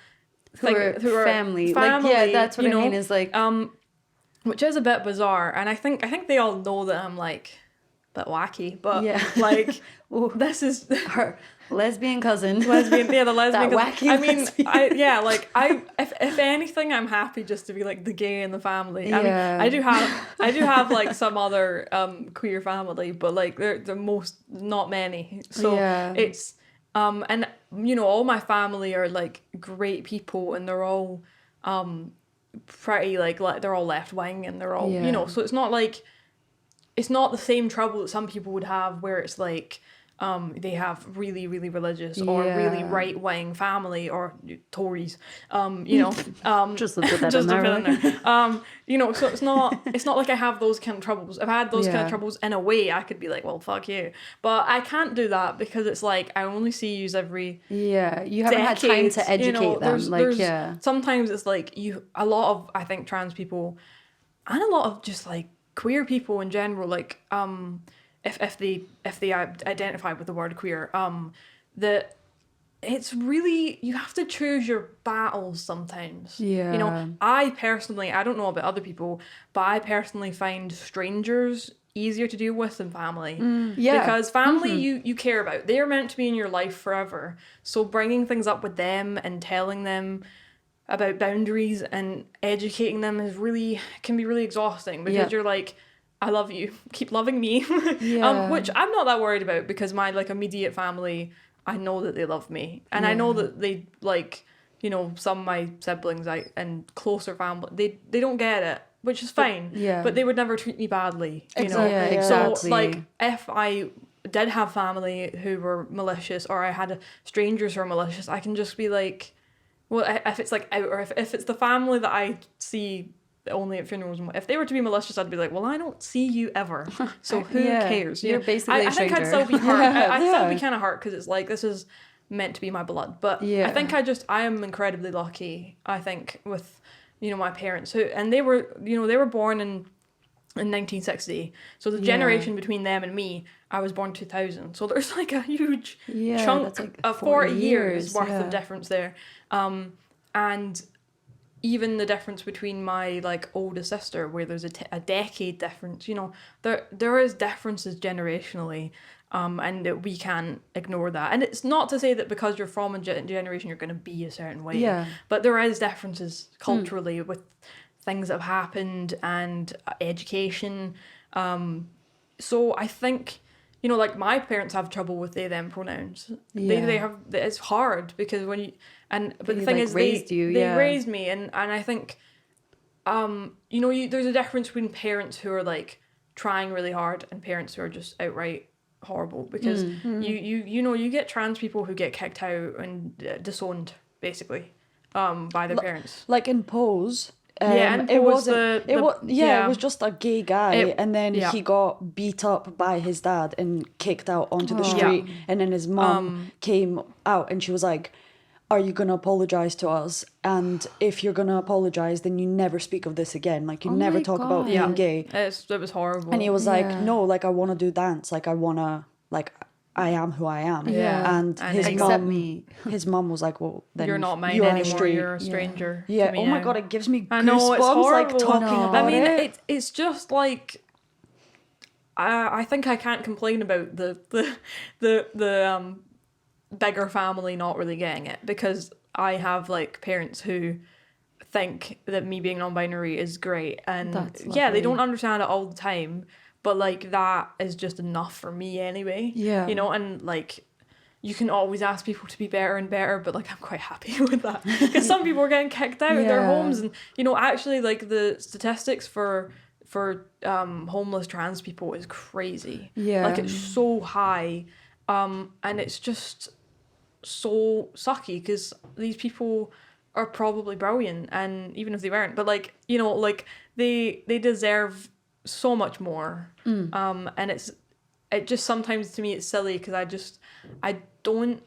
who are family. Like, yeah, that's what I mean is like... which is a bit bizarre. And I think they all know that I'm like a bit wacky. But like, this is... Her lesbian cousin. The lesbian that cousin. wacky I mean, lesbian. if anything, I'm happy just to be like the gay in the family. I mean, Yeah. I do have like some other queer family, but like they're not many. So it's and you know, all my family are like great people, and they're all pretty like they're all left wing, and they're all you know. So it's not the same trouble that some people would have, where it's like. They have really, really religious or really right-wing family or Tories, you know. Just to put that in there. You know, so it's not like I have those kind of troubles. I've had those kind of troubles in a way. I could be like, well, fuck you. But I can't do that because it's like, I only see you every you haven't had time decades, to educate you know, them. Sometimes it's like a lot of, I think, trans people and a lot of just like queer people in general, like, if they identify with the word queer, that it's really, you have to choose your battles sometimes. Yeah. You know, I personally, I don't know about other people, but I personally find strangers easier to deal with than family. Because family you care about. They are meant to be in your life forever. So bringing things up with them and telling them about boundaries and educating them can be really exhausting, because you're like, I love you. Keep loving me. Which I'm not that worried about, because my like immediate family, I know that they love me, and I know that they like, you know, some of my siblings and closer family, they don't get it, which is fine. But they would never treat me badly. You know? Exactly. So like, if I did have family who were malicious, or I had strangers who are malicious, I can just be like, well, if it's like out, or if it's the family that I see only at funerals, if they were to be malicious, I'd be like, well, I don't see you ever, so who cares? You're basically a stranger. I think I'd still be hurt. I'd still be kind of hurt, because it's like, this is meant to be my blood. But I think I am incredibly lucky, I think, with, you know, my parents, and they were born in 1960, so the generation between them and me, I was born 2000, so there's like a huge chunk like of 40 years worth of difference there, and even the difference between my like oldest sister, where there's a decade difference, you know, there is differences generationally, and that we can't ignore that. And it's not to say that because you're from a generation you're going to be a certain way, but there is differences culturally with things that have happened and education. So I think, you know, like my parents have trouble with they them pronouns. They have, it's hard because when you, but the thing like is they raised me, and I think you know, there's a difference between parents who are like trying really hard and parents who are just outright horrible, because you know, you get trans people who get kicked out and disowned basically by their parents, like in Pose. And it was just a gay guy, and then he got beat up by his dad and kicked out onto the street, and then his mom came out and she was like, are you gonna apologize to us? And if you're gonna apologize, then you never speak of this again, like you never talk about being gay. It was horrible. And he was like, no, like I want to do dance, like I want to, like I am who I am. And his mom was like, well, then you're not mine you anymore. You're a stranger. Yeah. To me Oh my now. God, it gives me I know, it's goosebumps horrible. like talking about it. It's just like, I think I can't complain about the bigger family not really getting it, because I have like parents who think that me being non-binary is great, and they don't understand it all the time, but like that is just enough for me anyway. You know, and like you can always ask people to be better and better, but like I'm quite happy with that, because some people are getting kicked out of their homes, and you know, actually like the statistics for homeless trans people is crazy. Like it's so high, and it's just so sucky, because these people are probably brilliant, and even if they weren't, but like, you know, like they deserve so much more. And it just sometimes to me it's silly, because I don't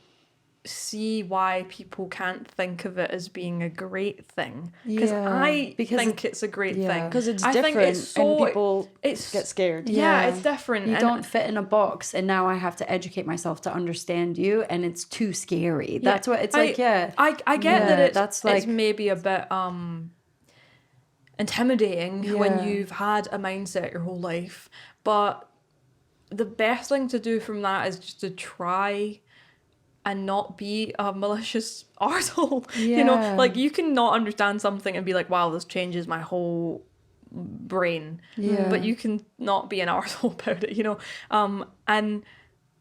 see why people can't think of it as being a great thing, because I Because think it's a great thing, because it's I different think it's so, and people it's get scared. it's different. You and don't fit in a box, and now I have to educate myself to understand you, and it's too scary. That's what it's like. I get that that's it's maybe a bit intimidating when you've had a mindset your whole life, but the best thing to do from that is just to try and not be a malicious arsehole. You know, like, you can not understand something and be like, wow, this changes my whole brain. But you can not be an arsehole about it, you know? And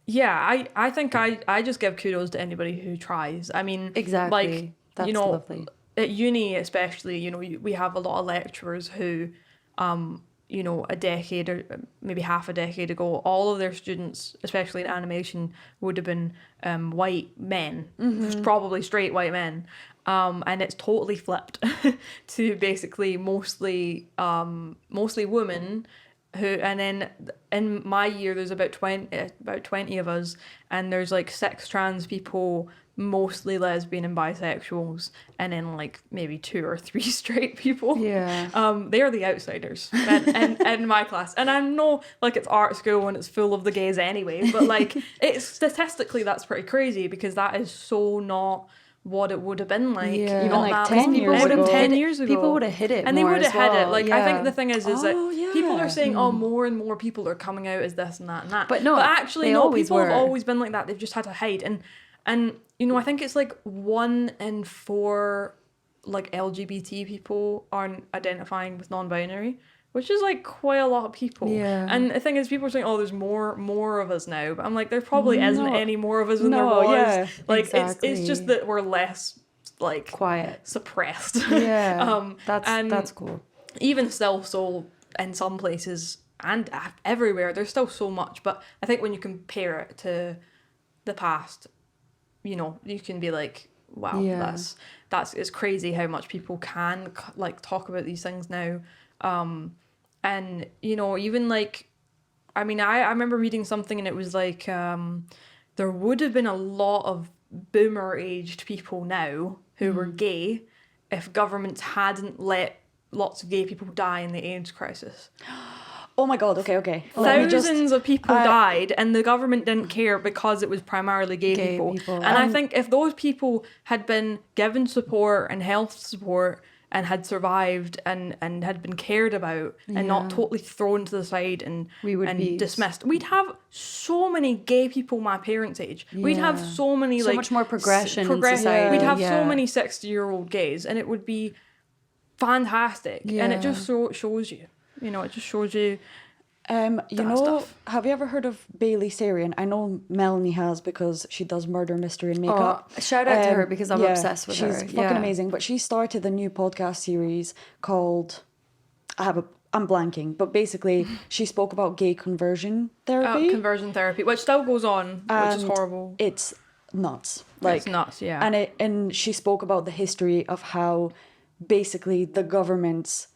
yeah, I think I just give kudos to anybody who tries. I mean, Exactly. like, That's you know, lovely. at uni especially, you know, we have a lot of lecturers who, you know, a decade or maybe half a decade ago, all of their students, especially in animation, would have been white men, probably straight white men. And it's totally flipped to basically mostly women who, and then in my year there's about 20 of us, and there's like 6 trans people, mostly lesbian and bisexuals, and then like maybe 2 or 3 straight people. They are the outsiders in my class, and I know, like, it's art school and it's full of the gays anyway, but like, it's statistically that's pretty crazy, because that is so not what it would have been like. Yeah. You know, Like that 10 people years would have ago. 10 years ago. People would have hit it and they more would have as hit well. it. Like, I think the thing is Oh, that people yeah. are saying, oh, more and more people are coming out as this and that and that. But no, actually, they no, always people have were. always been like that. They've just had to hide. And you know, I think it's like 1 in 4 like LGBT people aren't identifying with non-binary, which is like quite a lot of people. And the thing is, people are saying, oh, there's more of us now, but I'm like, there probably isn't any more of us than there was. Like, it's just that we're less like Quiet, suppressed. that's cool. Even still, so in some places and everywhere, there's still so much, but I think when you compare it to the past, you know, you can be like, wow, that's it's crazy how much people can like talk about these things now. And you know, even like, I mean, I remember reading something, and it was like, there would have been a lot of boomer aged people now who were gay if governments hadn't let lots of gay people die in the AIDS crisis. Oh my god, okay. Thousands of people died, and the government didn't care because it was primarily gay people. And I think if those people had been given support and health support and had survived and had been cared about and not totally thrown to the side and dismissed, we'd have so many gay people my parents' age. We'd have so many, like, much more progression in society. We'd have so many 60-year-old gays, and it would be fantastic. And it just shows you. You know, it just shows you. You know, stuff. have you ever heard of Bailey Sarian? I know Melanie has, because she does murder, mystery, and makeup. Shout out to her, because I'm obsessed with her. She's fucking amazing. But she started a new podcast series called, I'm blanking, but basically she spoke about gay conversion therapy. Conversion therapy, which still goes on, which is horrible. It's nuts. Like, it's nuts, yeah. And she spoke about the history of how basically the governments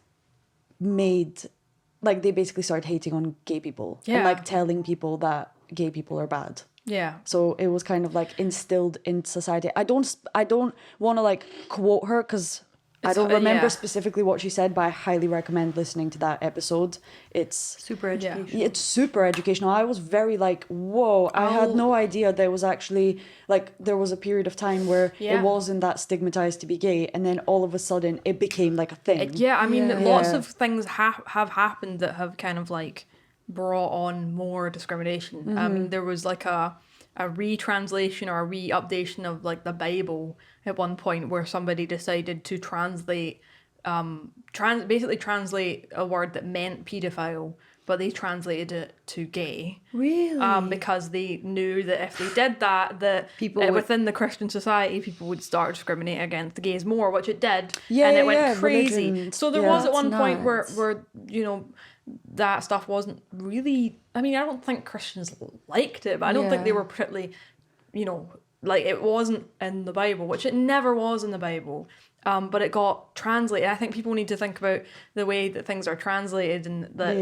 they basically started hating on gay people and like telling people that gay people are bad. Yeah. So it was kind of like instilled in society. I don't want to like quote her, because I don't remember specifically what she said, but I highly recommend listening to that episode. It's super educational. It's super educational. I was very like, whoa, I had no idea there was actually, like, there was a period of time where it wasn't that stigmatized to be gay, and then all of a sudden it became like a thing. I mean, lots of things have happened that have kind of like brought on more discrimination. I mean, there was like a retranslation or a re-updation of like the Bible at one point, where somebody decided to translate basically translate a word that meant paedophile, but they translated it to gay. Really? Because they knew that if they did that people within the Christian society, people would start discriminating against the gays more, which it did. And it went crazy. Religion. So there was at one point where you know, that stuff wasn't really, I mean, I don't think Christians liked it, but I don't think they were particularly, you know, like, it wasn't in the Bible, which it never was in the Bible. but it got translated. I think people need to think about the way that things are translated, and that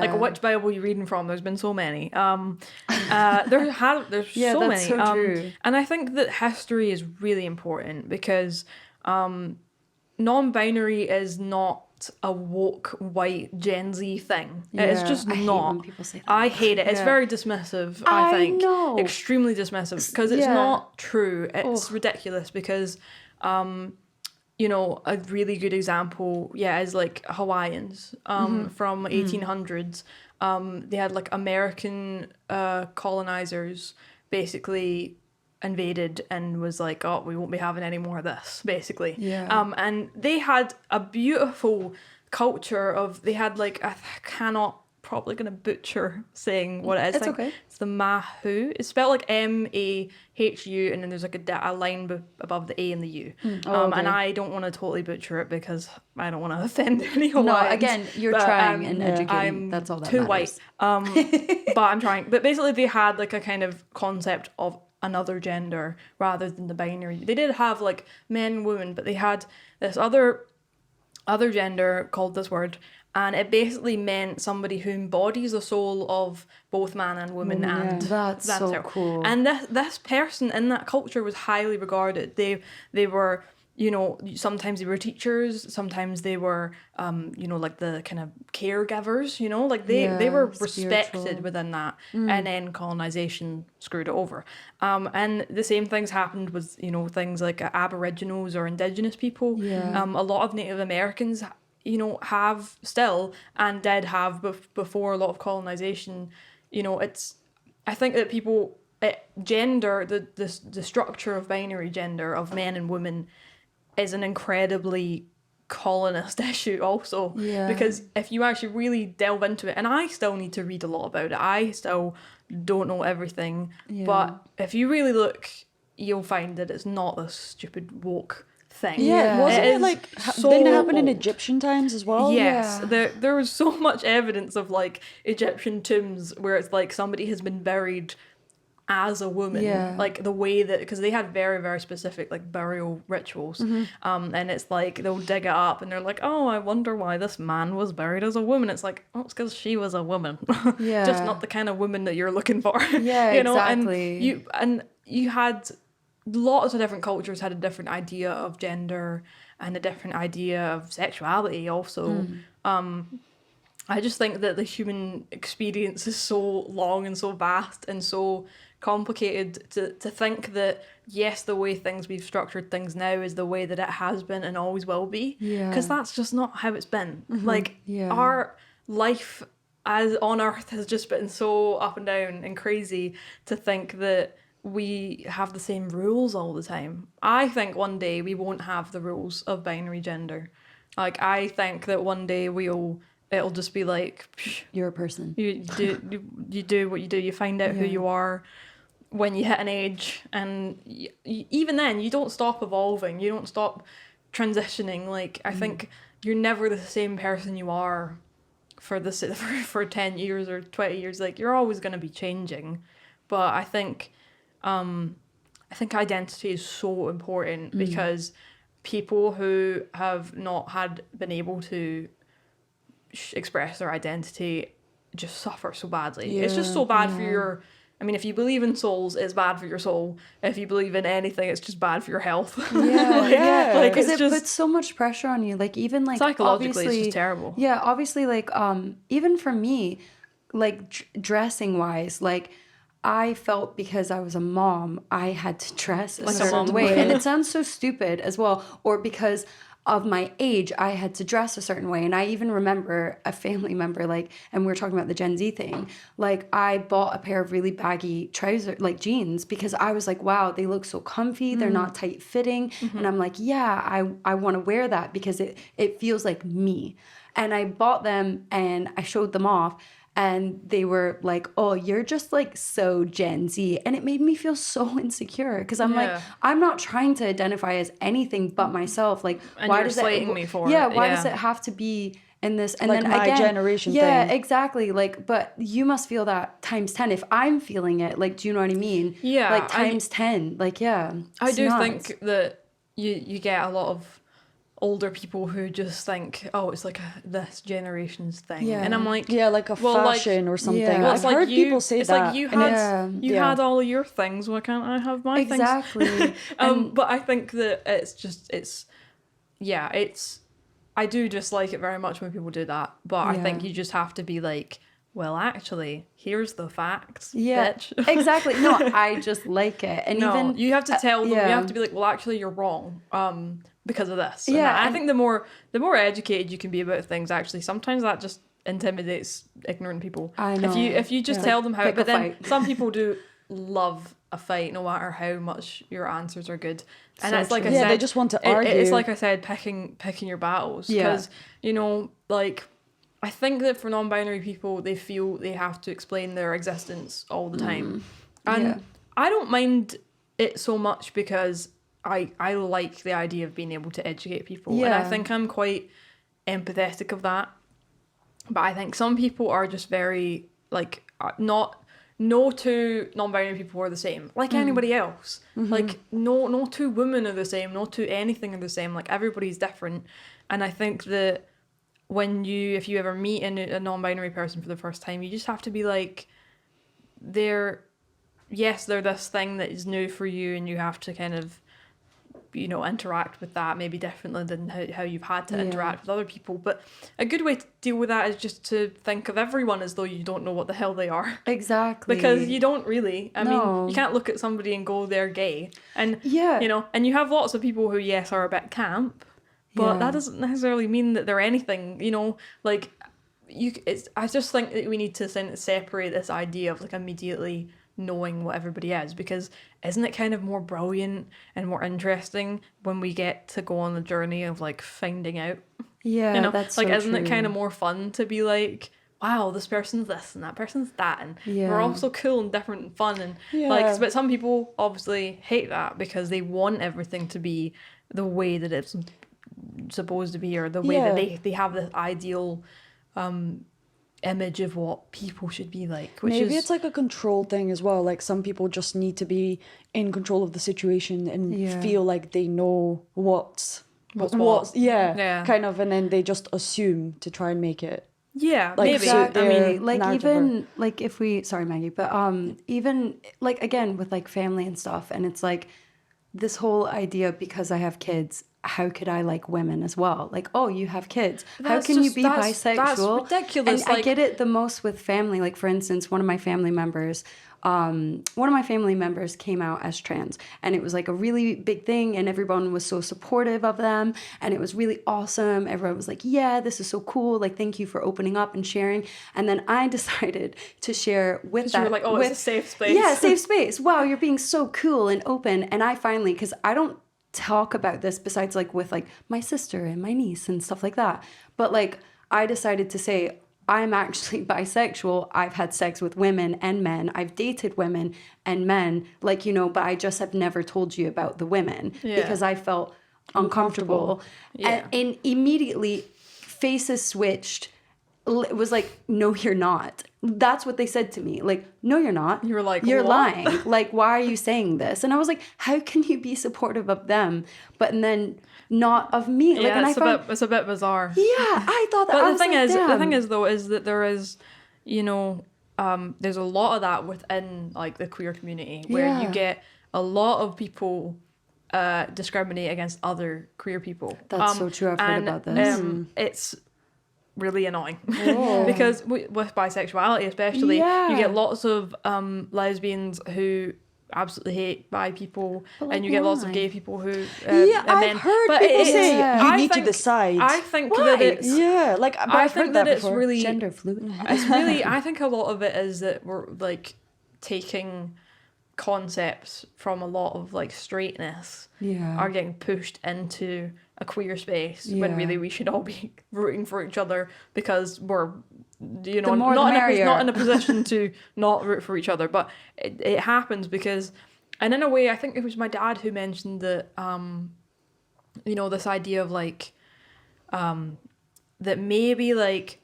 like which Bible you're reading from. There's been so many. There's so that's many. So true. And I think that history is really important because non-binary is not a woke white Gen Z thing. It's just I hate not. when people say that. I hate it. It's very dismissive. I think know. extremely dismissive because it's not true. It's ridiculous because. You know, a really good example, is like Hawaiians from 1800s. They had like American colonizers basically invaded and was like, oh, we won't be having any more of this, basically. Yeah. And they had a beautiful culture of, they had like, probably going to butcher saying what it is. It's okay. It's the Mahu. It's spelled like Mahu, and then there's like a line above the A and the U. Okay. And I don't want to totally butcher it because I don't want to offend any Hawaiians. No, again, you're trying and educating. I'm That's all that too matters. white. But I'm trying. But basically they had like a kind of concept of another gender rather than the binary. They did have like men and women, but they had this other gender called this word, and it basically meant somebody who embodies the soul of both man and woman. And That's so it. cool. And this person in that culture was highly regarded. They were, you know, sometimes they were teachers, sometimes they were, you know, like the kind of caregivers, you know, like they were respected spiritual. within that. And then colonization screwed it over. And the same things happened with, you know, things like Aboriginals or Indigenous people. Yeah. A lot of Native Americans, you know, have still and did have before a lot of colonization. You know, I think that people, gender, the structure of binary gender of men and women is an incredibly colonist issue also. Yeah. Because if you actually really delve into it, and I still need to read a lot about it, I still don't know everything, but if you really look, you'll find that it's not this stupid woke thing. Yeah, wasn't it like didn't it happen in old. Egyptian times as well? Yes, Yeah. there was so much evidence of like Egyptian tombs where it's like somebody has been buried as a woman, like the way that, because they had very, very specific like burial rituals, and it's like they'll dig it up and they're like, oh, I wonder why this man was buried as a woman. It's like, oh, it's because she was a woman, just not the kind of woman that you're looking for. Yeah, you know, exactly. And you had lots of different cultures had a different idea of gender and a different idea of sexuality also. I just think that the human experience is so long and so vast and so complicated to think that, yes, the way we've structured things now is the way that it has been and always will be. Because that's just not how it's been. Like, our life as on Earth has just been so up and down and crazy to think that we have the same rules all the time. I think one day we won't have the rules of binary gender. Like, I think that one day it'll just be like, You're a person. you do what you do. You find out who you are when you hit an age, and even then, you don't stop evolving. You don't stop transitioning. Like, I think you're never the same person you are for 10 years or 20 years. Like, you're always going to be changing. But I think identity is so important because people who have not been able to express their identity just suffer so badly. It's just so bad for your, I mean, if you believe in souls, it's bad for your soul. If you believe in anything, it's just bad for your health. Like, because it's it just puts so much pressure on you. Like, even like psychologically, it's just terrible. Yeah, obviously, like even for me, like dressing wise, like I felt because I was a mom, I had to dress a certain way. And it sounds so stupid as well. Or because of my age, I had to dress a certain way. And I even remember a family member, like, and we were talking about the Gen Z thing, like I bought a pair of really baggy trousers, like jeans, because I was like, wow, they look so comfy. They're not tight fitting. And I'm like, yeah, I want to wear that because it feels like me. And I bought them and I showed them off. And they were like, oh, you're just like so Gen Z. And it made me feel so insecure because I'm like, I'm not trying to identify as anything but myself. Like, and why you're does slating it? me for yeah, it. why does it have to be in this? And like then my again, generation yeah, thing. exactly. Like, but you must feel that times 10 if I'm feeling it. Like, do you know what I mean? Yeah, like times 10. Like, yeah. I do nuts. think that you get a lot of older people who just think, oh, it's like this generation's thing, and I'm like, like a fashion or something. yeah. well, I've heard people say it's that. like you and had it's- had all of your things. Why can't I have my Exactly. things? But I think that I do dislike it very much when people do that. But I think you just have to be like, well, actually, here's the facts, bitch. Exactly. No, I just like it. And No, even you have to tell them. You yeah. have to be like, well, actually, you're wrong. Because of this. Yeah, And I think the more educated you can be about things, actually, sometimes that just intimidates ignorant people. I know. If you just tell them how, Pick but a then fight. some people do love a fight, no matter how much your answers are good. And So it's like true. I Yeah, said, they just want to argue. It's like I said, picking your battles. Yeah. Because like, I think that for non-binary people, they feel they have to explain their existence all the time, and Yeah. I don't mind it so much because I like the idea of being able to educate people, and I Yeah. think I'm quite empathetic of that. But I think some people are just very like no two non-binary people are the same, like anybody else. Like no two women are the same, no two anything are the same. Like everybody's different, and I think that if you ever meet a non-binary person for the first time, you just have to be like, they're this thing that is new for you, and you have to kind of interact with that maybe differently than how you've had to interact with other people. But a good way to deal with that is just to think of everyone as though you don't know what the hell they are. Exactly. Because you don't really. I No. mean, you can't look at somebody and go, they're gay. And, Yeah. and you have lots of people who, yes, are a bit camp, but Yeah. that doesn't necessarily mean that they're anything, like, I just think that we need to separate this idea of, like, immediately knowing what everybody is, because isn't it kind of more brilliant and more interesting when we get to go on the journey of, like, finding out? Yeah, that's like, so isn't it true. kind of more fun to be like, wow, this person's this and that person's that, and we're all so cool and different and fun, and like, but some people obviously hate that because they want everything to be the way that it's supposed to be, or the way that they have this ideal image of what people should be like, which Maybe is it's like a control thing as well. Like some people just need to be in control of the situation and feel like they know what's what. Yeah. kind of, and then they just assume to try and make it. yeah, like, maybe. so I they're- mean, like narrative even like if we sorry Maggie, but even like again with like family and stuff, and it's like this whole idea, because I have kids, how could I like women as well? Like, oh, you have kids, how can you be bisexual? That's ridiculous. And I get it the most with family. Like, for instance, one of my family members came out as trans, and it was like a really big thing, and everyone was so supportive of them, and it was really awesome. Everyone was like, yeah, this is so cool, like, thank you for opening up and sharing. And then I decided to share with that. you were like, oh, it's a safe space. Yeah, safe space. Wow, you're being so cool and open. And I finally, because I don't talk about this besides like with like my sister and my niece and stuff like that, but like I decided to say, I'm actually bisexual. I've had sex with women and men. I've dated women and men, like, but I just have never told you about the women because I felt uncomfortable. Yeah. And immediately faces switched. It was like, no, you're not. That's what they said to me. Like, no, you're not. You were like, you're what? lying. Like, why are you saying this? And I was like, how can you be supportive of them, but then not of me? Like, Yeah, and it's a bit bizarre. yeah, I thought that. But I the was thing like, is, damn. though, is that there is, there's a lot of that within like the queer community where you Yeah. get a lot of people discriminate against other queer people. That's so true. I've heard and, about this. It's really annoying because with bisexuality especially, Yeah. you get lots of lesbians who absolutely hate bi people, But, like, and you get lots of why? gay people who I've men. heard But people it's- say Yeah. you I need to think- decide. I think Why? that it's Yeah, like but I I've think heard that that it's before. really Gender fluid. it's really I think a lot of it is that we're like taking concepts from a lot of like straightness Yeah. are getting pushed into a queer space when Yeah. really we should all be rooting for each other because we're The more the not merrier. not in a position to not root for each other, but it happens because, and in a way I think it was my dad who mentioned that this idea of like that maybe like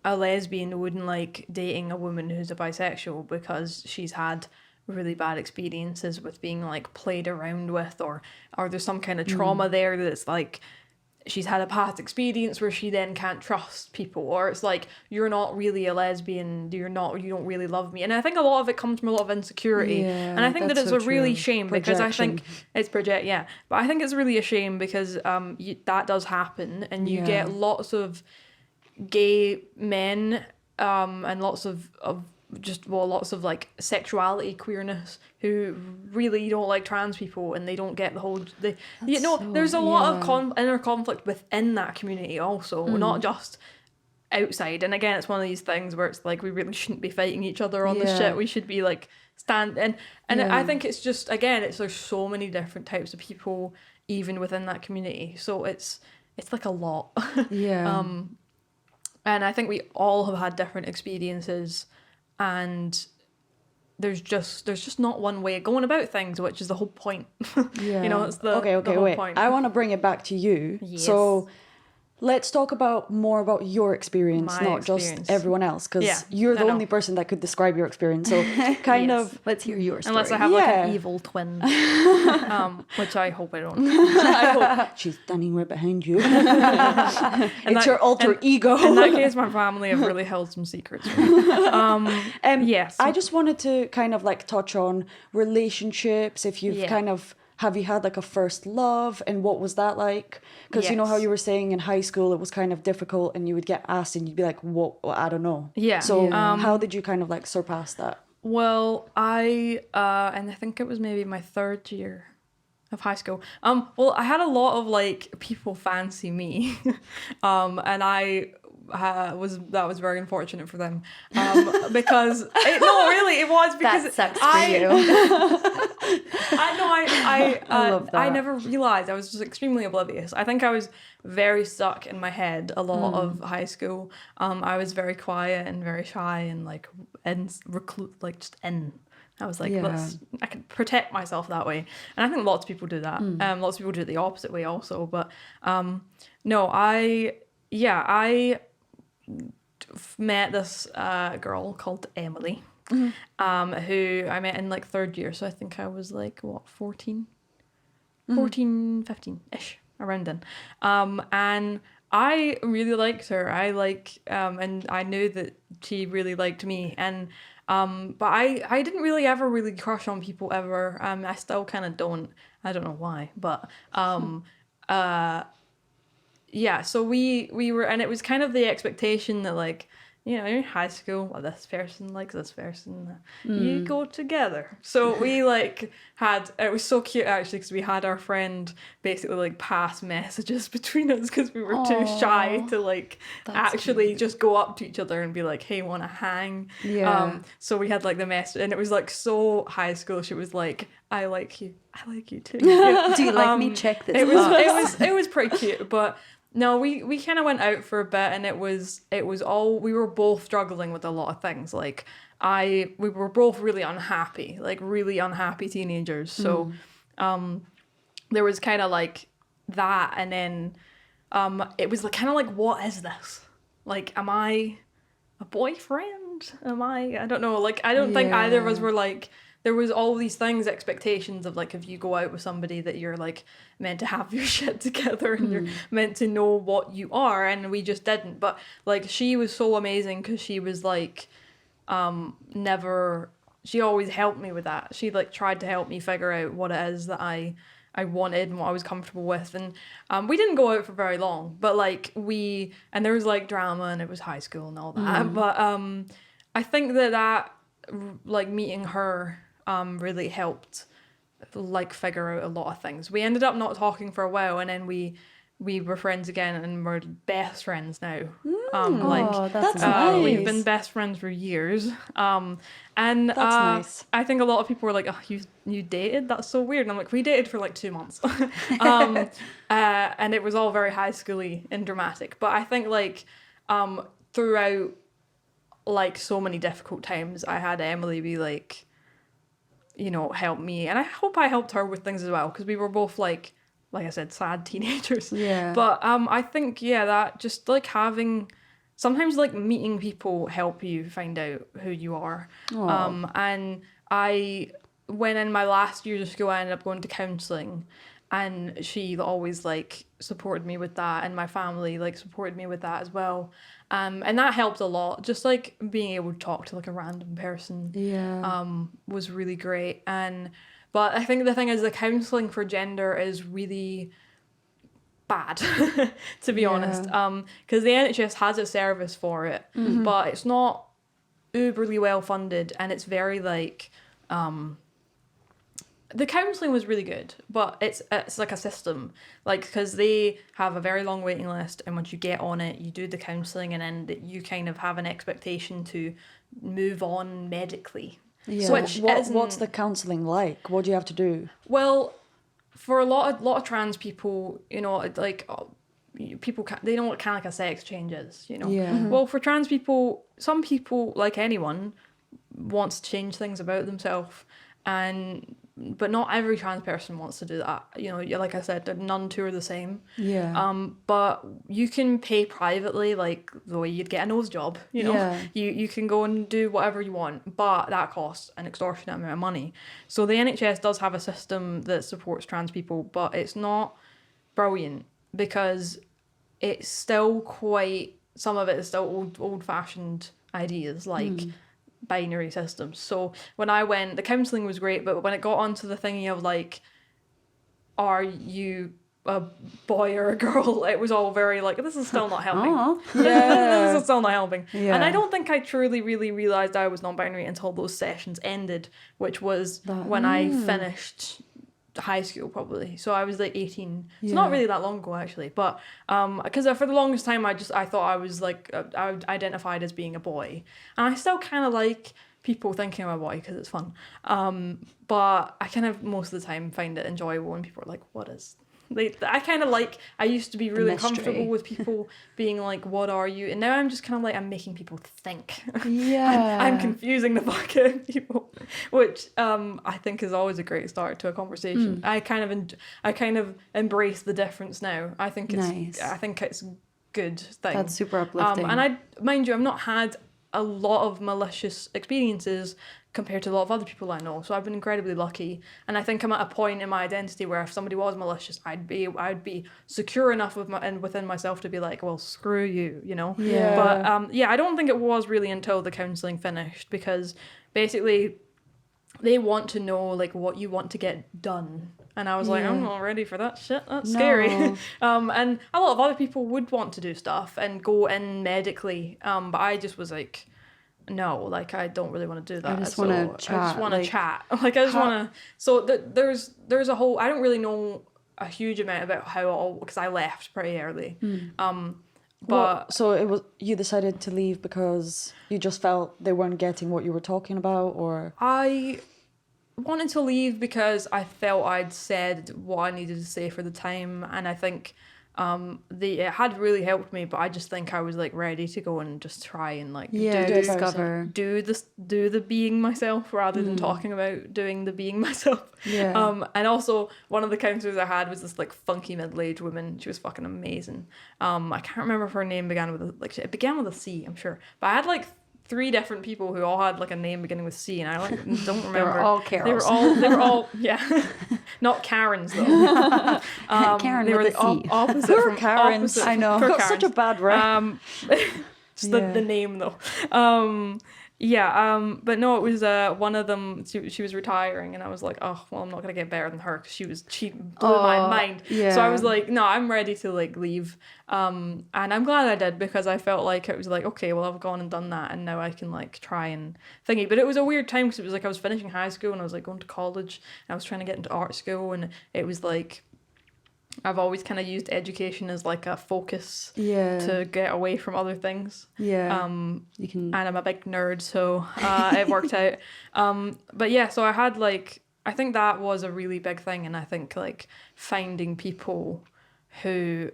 a lesbian wouldn't like dating a woman who's a bisexual because she's had really bad experiences with being like played around with, or there's some kind of trauma there that's like she's had a past experience where she then can't trust people, or it's like, you're not really a lesbian, you don't really love me. And I think a lot of it comes from a lot of insecurity. And I think that it's a really shame because I think it's but I think it's really a shame because that does happen, and you get lots of gay men and lots of lots of like sexuality queerness who really don't like trans people, and they don't get the whole there's a lot of inner conflict within that community also, not just outside. And again, it's one of these things where it's like, we really shouldn't be fighting each other on this shit. We should be like and I think it's just, again, there's so many different types of people even within that community, so it's like a lot. And I think we all have had different experiences, and there's just not one way of going about things, which is the whole point. It's the whole point. I want to bring it back to you. Yes. So let's talk more about your experience, just everyone else, because you're the only person that could describe your experience. So kind of, let's hear your story. Unless I have like an evil twin, which I hope I don't. I hope. She's standing right behind you. It's your alter ego. In that case, my family have really held some secrets from me. Yes. I just wanted to kind of like touch on relationships. If you've have you had like a first love, and what was that like? Because you know how you were saying in high school it was kind of difficult, and you would get asked and you'd be like, what? I don't know. Yeah. So how did you kind of like surpass that? Well, and I think it was maybe my third year of high school. Well, I had a lot of like people fancy me, and I was very unfortunate for them, because it was because that sucks for you. I love that. I never realized. I was just extremely oblivious. I think I was very stuck in my head a lot of high school. I was very quiet and very shy and like just in. I was like, I could protect myself that way. And I think lots of people do that. Lots of people do it the opposite way also. But no, I met this girl called Emily, who I met in like third year. So I think I was like, 14, 15-ish, around then. And I really liked her. And I knew that she really liked me. And but I didn't really ever really crush on people ever. I still kind of don't. I don't know why, but so we were, and it was kind of the expectation that like, in high school, well, this person likes this person, you go together. So we like it was so cute actually, because we had our friend basically like pass messages between us, because we were too shy to like actually just go up to each other and be like, hey, want to hang? So we had like the message, and it was like so high school. She was like, I like you too. Do you like me? Check this. It was pretty cute, but no, we kind of went out for a bit, and it was all, we were both struggling with a lot of things. Like we were both really unhappy teenagers. So there was kind of like that, and then it was kind of like, what is this? Like, am I a boyfriend? I don't know. Like, I don't think either of us were like, there was all these things, expectations of like, if you go out with somebody that you're like meant to have your shit together and you're meant to know what you are, and we just didn't. But like, she was so amazing, because she was like, she always helped me with that. She like tried to help me figure out what it is that I wanted and what I was comfortable with. And we didn't go out for very long, but like and there was like drama, and it was high school and all that. But I think that like meeting her really helped like figure out a lot of things. We ended up not talking for a while, and then we were friends again, and we're best friends now. That's nice. We've been best friends for years. And that's nice. I think a lot of people were like, oh, you dated? That's so weird. And I'm like, we dated for like 2 months. And it was all very high schooly and dramatic. But I think like throughout like so many difficult times, I had Emily be like, help me, and I hope I helped her with things as well, because we were both like I said, sad teenagers. But I think that just like sometimes like meeting people help you find out who you are. And when in my last year of school I ended up going to counselling, and she always like supported me with that, and my family like supported me with that as well. And that helped a lot. Just like being able to talk to like a random person was really great. But I think the thing is, the counselling for gender is really bad, to be honest. Because the NHS has a service for it, but it's not uberly well funded, and it's very like the counselling was really good, but it's like a system, like, because they have a very long waiting list, and once you get on it, you do the counselling, and then you kind of have an expectation to move on medically. So what's the counselling like? What do you have to do? Well, for a lot of trans people, you know, like people they know what kind of like a sex change is, you know. Well, for trans people, some people, like anyone, wants to change things about themselves, but not every trans person wants to do that. You know, like I said, none two are the same. But you can pay privately, like the way you'd get a nose job. You know, you can go and do whatever you want, but that costs an extortionate amount of money. So the NHS does have a system that supports trans people, but it's not brilliant, because it's still some of it is still old fashioned ideas, like binary systems. So when I went, the counselling was great, but when it got onto the thingy of like, are you a boy or a girl, it was all very like, this is still not helping. This is still not helping. And I don't think I truly really realised I was non-binary until those sessions ended, which was when I finished high school, probably. So I was like 18. It's not really that long ago, actually, but because for the longest time I thought I was like I identified as being a boy, and I still kind of like people thinking I'm a boy because it's fun, but I kind of most of the time find it enjoyable when people are like, what is I kind of like, I used to be really comfortable with people being like, what are you? And now I'm just kind of like, I'm making people think. I'm confusing the fuck out of people, which I think is always a great start to a conversation. I kind of embrace the difference now. I think it's nice. I think it's good thing. That's super uplifting. And mind you, I've not had a lot of malicious experiences compared to a lot of other people I know, so I've been incredibly lucky, and I think I'm at a point in my identity where if somebody was malicious, I'd be secure enough within myself to be like, well, screw you, you know. But I don't think it was really until the counselling finished, because basically they want to know like what you want to get done, and I was like, I'm not ready for that shit, that's scary. And a lot of other people would want to do stuff and go in medically, but I just was like, no, like I don't really want to do that. I just want to chat. I just want to chat. Like I just want to. So there's a whole. I don't really know a huge amount about how all, because I left pretty early. But so it was, you decided to leave because you just felt they weren't getting what you were talking about, or I wanted to leave because I felt I'd said what I needed to say for the time, and I think it had really helped me, but I just think I was like ready to go and just try and like do the being myself rather than talking about doing the being myself. And also one of the counsellors I had was this like funky middle-aged woman. She was fucking amazing. I can't remember if her name began with it began with a C, I'm sure, but I had like 3 different people who all had like a name beginning with C, and I like don't remember. They were all Carols. They were all not Karens though. Karen they were with the a C. Opposite from Karens. Opposite I know. for Got such a bad rep. Just the name though. But no, it was one of them. She was retiring, and I was like, oh well, I'm not gonna get better than her, because she blew my mind. So I was like, no, I'm ready to like leave. And I'm glad I did, because I felt like it was like, okay, well, I've gone and done that, and now I can like try and thingy. But it was a weird time, because it was like I was finishing high school and I was like going to college, and I was trying to get into art school, and it was like, I've always kind of used education as like a focus to get away from other things. You can, and I'm a big nerd, so it worked out. But yeah, so I had like, I think that was a really big thing, and I think like finding people who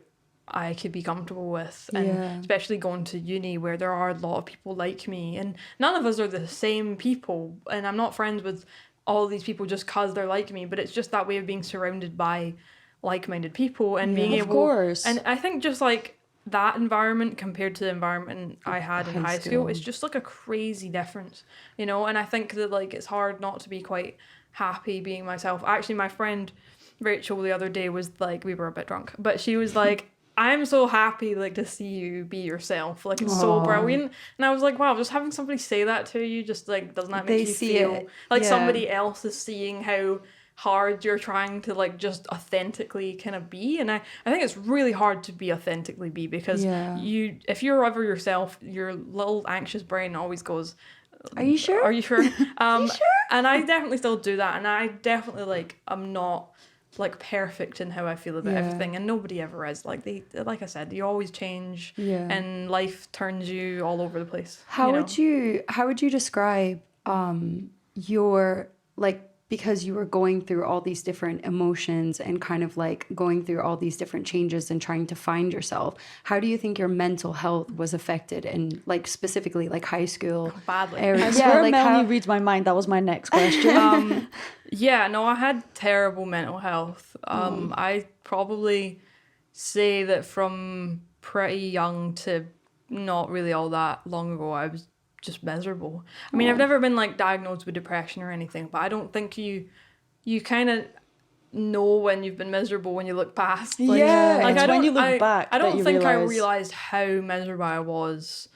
I could be comfortable with, and especially going to uni where there are a lot of people like me, and none of us are the same people, and I'm not friends with all these people just because they're like me, but it's just that way of being surrounded by like-minded people and being able, of course. And I think just like that environment compared to the environment I had in high school, it's just like a crazy difference, you know. And I think that like it's hard not to be quite happy being myself. Actually, my friend Rachel the other day was like, we were a bit drunk, but she was like, I'm so happy like to see you be yourself. Like it's so brilliant. And I was like, wow, just having somebody say that to you just like doesn't that make you feel like somebody else is seeing how hard you're trying to like just authentically kind of be. And I think it's really hard to be authentically be because if you're ever yourself, your little anxious brain always goes, are you sure? Are you sure? Are you sure? And I definitely still do that. And I definitely like I'm not like perfect in how I feel about everything, and nobody ever is. Like like I said, you always change, and life turns you all over the place. How would you describe your like, because you were going through all these different emotions and kind of like going through all these different changes and trying to find yourself, how do you think your mental health was affected in like specifically like high school? Badly. I swear Melanie reads my mind. That was my next question. Yeah, no, I had terrible mental health. I probably say that from pretty young to not really all that long ago, I was just miserable. I mean, I've never been like diagnosed with depression or anything, but I don't think you kind of know when you've been miserable when you look past. Like, like it's when you look back. I don't think I realized how miserable I was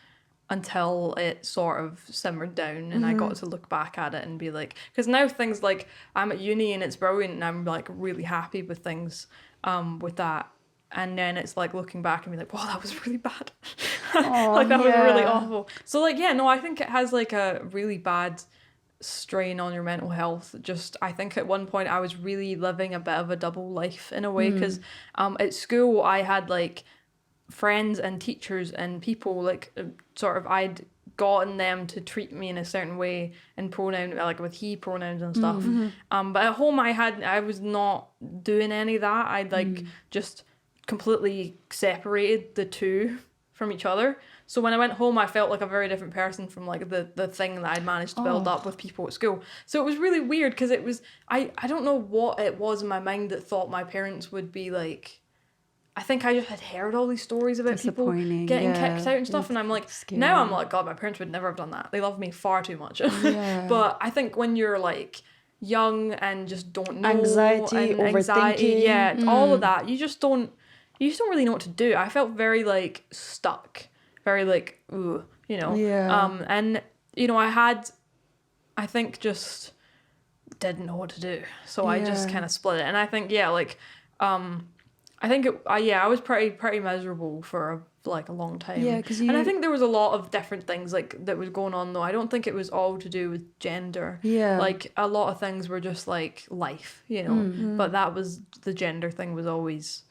until it sort of simmered down and I got to look back at it and be like, because now things like I'm at uni and it's brilliant and I'm like really happy with things with that. And then it's like looking back and be like, wow, that was really bad. Like that was really awful. So like, yeah, no, I think it has like a really bad strain on your mental health. Just, I think at one point I was really living a bit of a double life in a way because at school I had like friends and teachers and people like sort of I'd gotten them to treat me in a certain way in pronoun, like with he pronouns and stuff. But at home I was not doing any of that. I'd like just completely separated the two from each other. So when I went home, I felt like a very different person from like the thing that I'd managed to build up with people at school. So it was really weird because it was, I don't know what it was in my mind that thought my parents would be like, I think I just had heard all these stories about people getting kicked out and stuff. And I'm like, now I'm like, God, my parents would never have done that. They love me far too much. But I think when you're like young and just don't know. Anxiety, overthinking. All of that. You just don't really know what to do. I felt very like stuck, very like, ooh, you know. And, you know, I think just didn't know what to do. So I just kind of split it. And I think, I was pretty miserable for a long time. Yeah, and I think there was a lot of different things like that was going on though. I don't think it was all to do with gender. Yeah. Like a lot of things were just like life, you know. But that was, the gender thing was always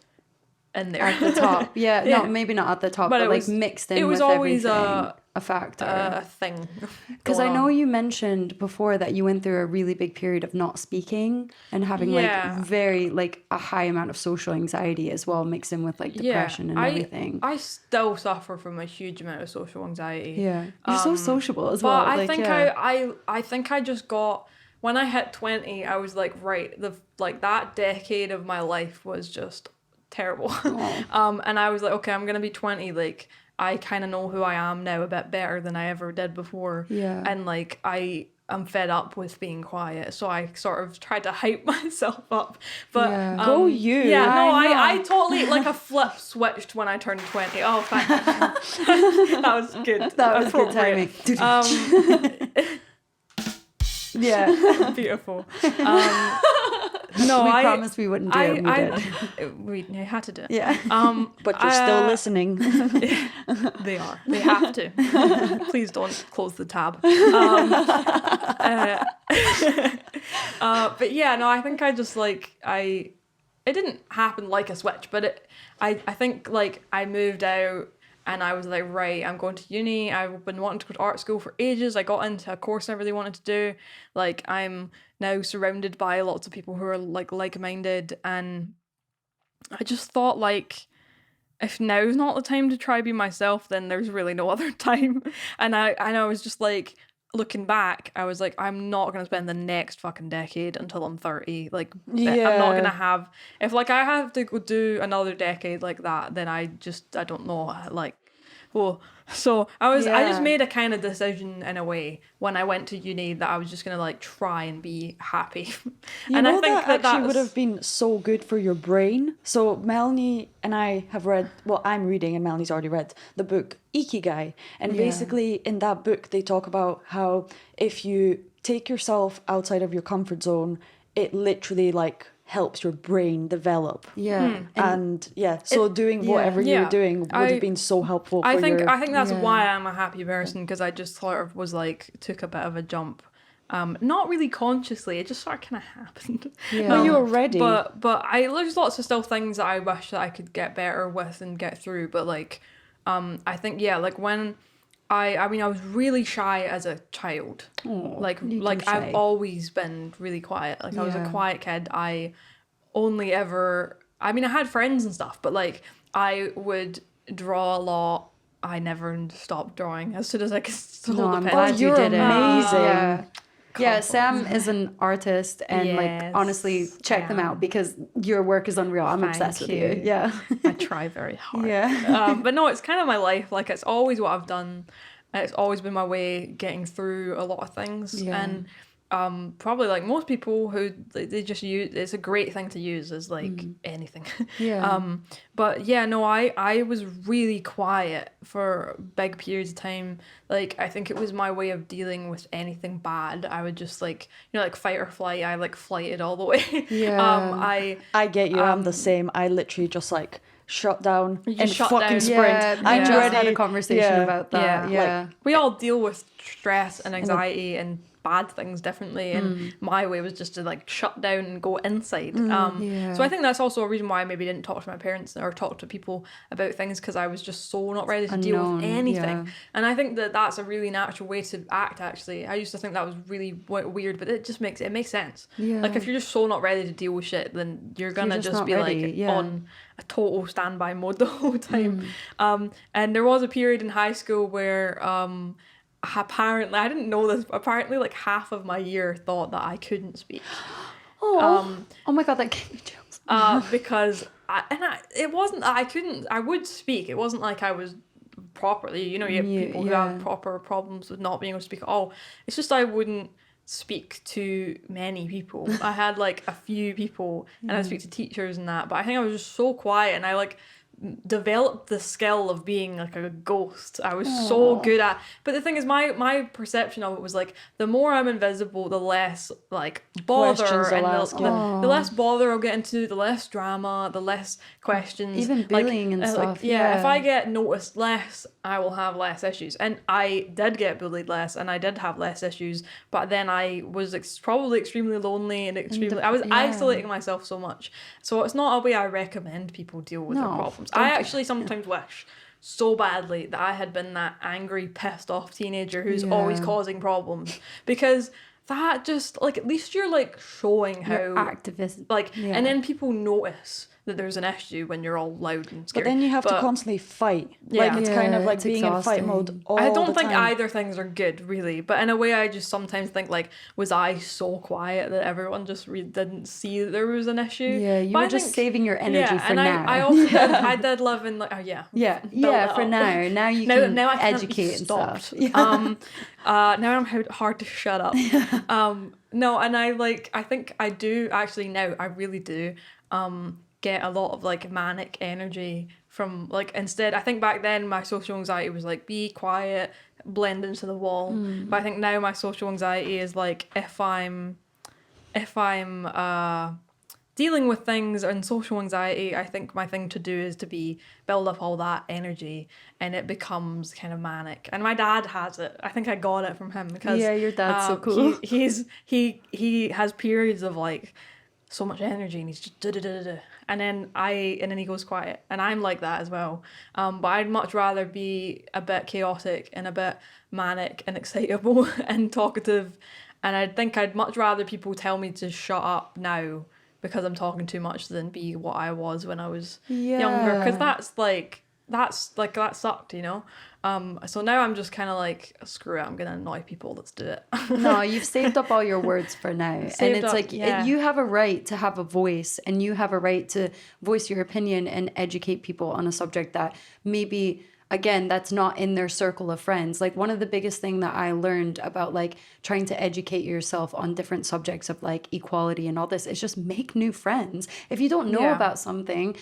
in there at the top. No, maybe not at the top, but like mixed in. It was always a factor, a thing. Because I know you mentioned before that you went through a really big period of not speaking and having like very like a high amount of social anxiety as well, mixed in with like depression and everything. I still suffer from a huge amount of social anxiety. Yeah, you're so sociable as well. But I think I just got, when I hit 20, I was like, right, that decade of my life was just terrible. And I was like, okay, I'm gonna be 20, like I kind of know who I am now a bit better than I ever did before. And like I'm fed up with being quiet, so I sort of tried to hype myself up. But go you. Yeah, no, I totally like a flip switched when I turned 20. Oh, thank you. That was good. That was good timing. Yeah, beautiful. No, we promised we wouldn't do it. We had to do it. Yeah. But you're still listening. They are. They have to. Please don't close the tab. But yeah, no, I think I just like it didn't happen like a switch, but I think like I moved out. And I was like, right, I'm going to uni. I've been wanting to go to art school for ages. I got into a course I really wanted to do. Like, I'm now surrounded by lots of people who are like-minded. And I just thought, like, if now's not the time to try be myself, then there's really no other time. And I was just like, looking back, I was like, I'm not going to spend the next fucking decade until I'm 30. Like, I'm not going to have... If, like, I have to go do another decade like that, then I don't know, like... Well, so I just Yeah. made a kind of decision in a way when I went to uni that I was just gonna like try and be happy. You know, that actually would have been so good for your brain. So Melanie and I have read, well, I'm reading and Melanie's already read the book Ikigai. And Yeah. basically in that book, they talk about how if you take yourself outside of your comfort zone, it literally like helps your brain develop. Yeah. And yeah, so doing whatever you were Yeah. doing would have been so helpful for I think that's Yeah. why I'm a happy person, because I just sort of was like took a bit of a jump. Not really consciously, it just sort of kind of happened. Yeah. Well, you were ready. But there's lots of still things that I wish that I could get better with and get through. But like, I think like when I mean I was really shy as a child. Like shy. I've always been really quiet. Like I was a Yeah. quiet kid. I only ever, I mean I had friends and stuff, but like I would draw a lot. I never stopped drawing as soon as I could hold No, a I'm pen. glad you you're did it. amazing. Yeah. Yeah, Sam is an artist, and like Yes, honestly, check them I am. out because your work is unreal. I'm Thank obsessed with you. you. Yeah. I try very hard. Yeah. But no, it's kind of my life. Like it's always what I've done. It's always been my way getting through a lot of things. Yeah. And probably like most people who they just use, it's a great thing to use as like anything. Yeah. But yeah, no, I was really quiet for big periods of time. Like I think it was my way of dealing with anything bad. I would just like, like fight or flight. I like flighted all the way. Yeah. I get you. I'm the same. I literally just like shut down You and shut fucking down. sprint. Yeah, I'm we just ready. had a conversation Yeah. about that. Yeah. We all deal with stress and anxiety and bad things differently, and my way was just to like shut down and go inside. Yeah. So I think that's also a reason why I maybe didn't talk to my parents or talk to people about things, because I was just so not ready to deal with Unknown, anything. yeah. And I think that that's a really natural way to act. Actually, I used to think that was really weird, but it just makes sense. Yeah. Like if you're just so not ready to deal with shit, then you're gonna just just not be ready, like yeah. on a total standby mode the whole time. And there was a period in high school where apparently, I didn't know this, apparently like half of my year thought that I couldn't speak. Oh my god, that gave me chills. Because it wasn't, I would speak. It wasn't like I was properly, you have people who have proper problems with not being able to speak at all. It's just I wouldn't speak to many people. I had like a few people and I'd speak to teachers and that, but I think I was just so quiet, and I like developed the skill of being like a ghost. I was so good at, but the thing is my perception of it was like the more I'm invisible, the less like bother Questions and they'll ask, the less bother I'll get into, the less drama, the less questions, Even bullying and stuff, yeah. if I get noticed less, I will have less issues. And I did get bullied less and I did have less issues, but then I was probably extremely lonely and I was isolating myself so much. So it's not a way I recommend people deal with their problems. I actually sometimes wish so badly that I had been that angry, pissed off teenager who's always causing problems, because that just like, at least you're like showing how Activist. like, and then people notice that there's an issue when you're all loud and scary. But then you have to constantly fight. Yeah. Like it's kind of Yeah, like it's being in fight exhausting. mode all I don't the think time. either things are good, really. But in a way, I just sometimes think, like, was I so quiet that everyone just didn't see that there was an issue? Yeah, you But were I just think- saving your energy for and now. I also did, I did live in, like, Yeah, build yeah, it for up. now. Now you Now, can now I can't be educate and stopped. stuff. Now I'm hard to shut up. No, and I think I do actually now. I really do get a lot of like manic energy from like, instead. I think back then my social anxiety was like be quiet, blend into the wall. But I think now my social anxiety is like if I'm dealing with things and social anxiety, I think my thing to do is to build up all that energy, and it becomes kind of manic. And my dad has it. I think I got it from him because Yeah, your dad's so cool. He has periods of like so much energy, and he's just da-da-da-da-da. And then he goes quiet, and I'm like that as well. But I'd much rather be a bit chaotic and a bit manic and excitable and talkative. And I think I'd much rather people tell me to shut up now because I'm talking too much than be what I was when I was younger. Because that sucked, you know? So now I'm just kind of like, screw it, I'm going to annoy people, let's do it. No, you've saved up all your words for now. And Saved it's up, like, yeah. you have a right to have a voice, and you have a right to voice your opinion and educate people on a subject that maybe again, that's not in their circle of friends. Like one of the biggest thing that I learned about like trying to educate yourself on different subjects of like equality and all this is just make new friends. If you don't know about something,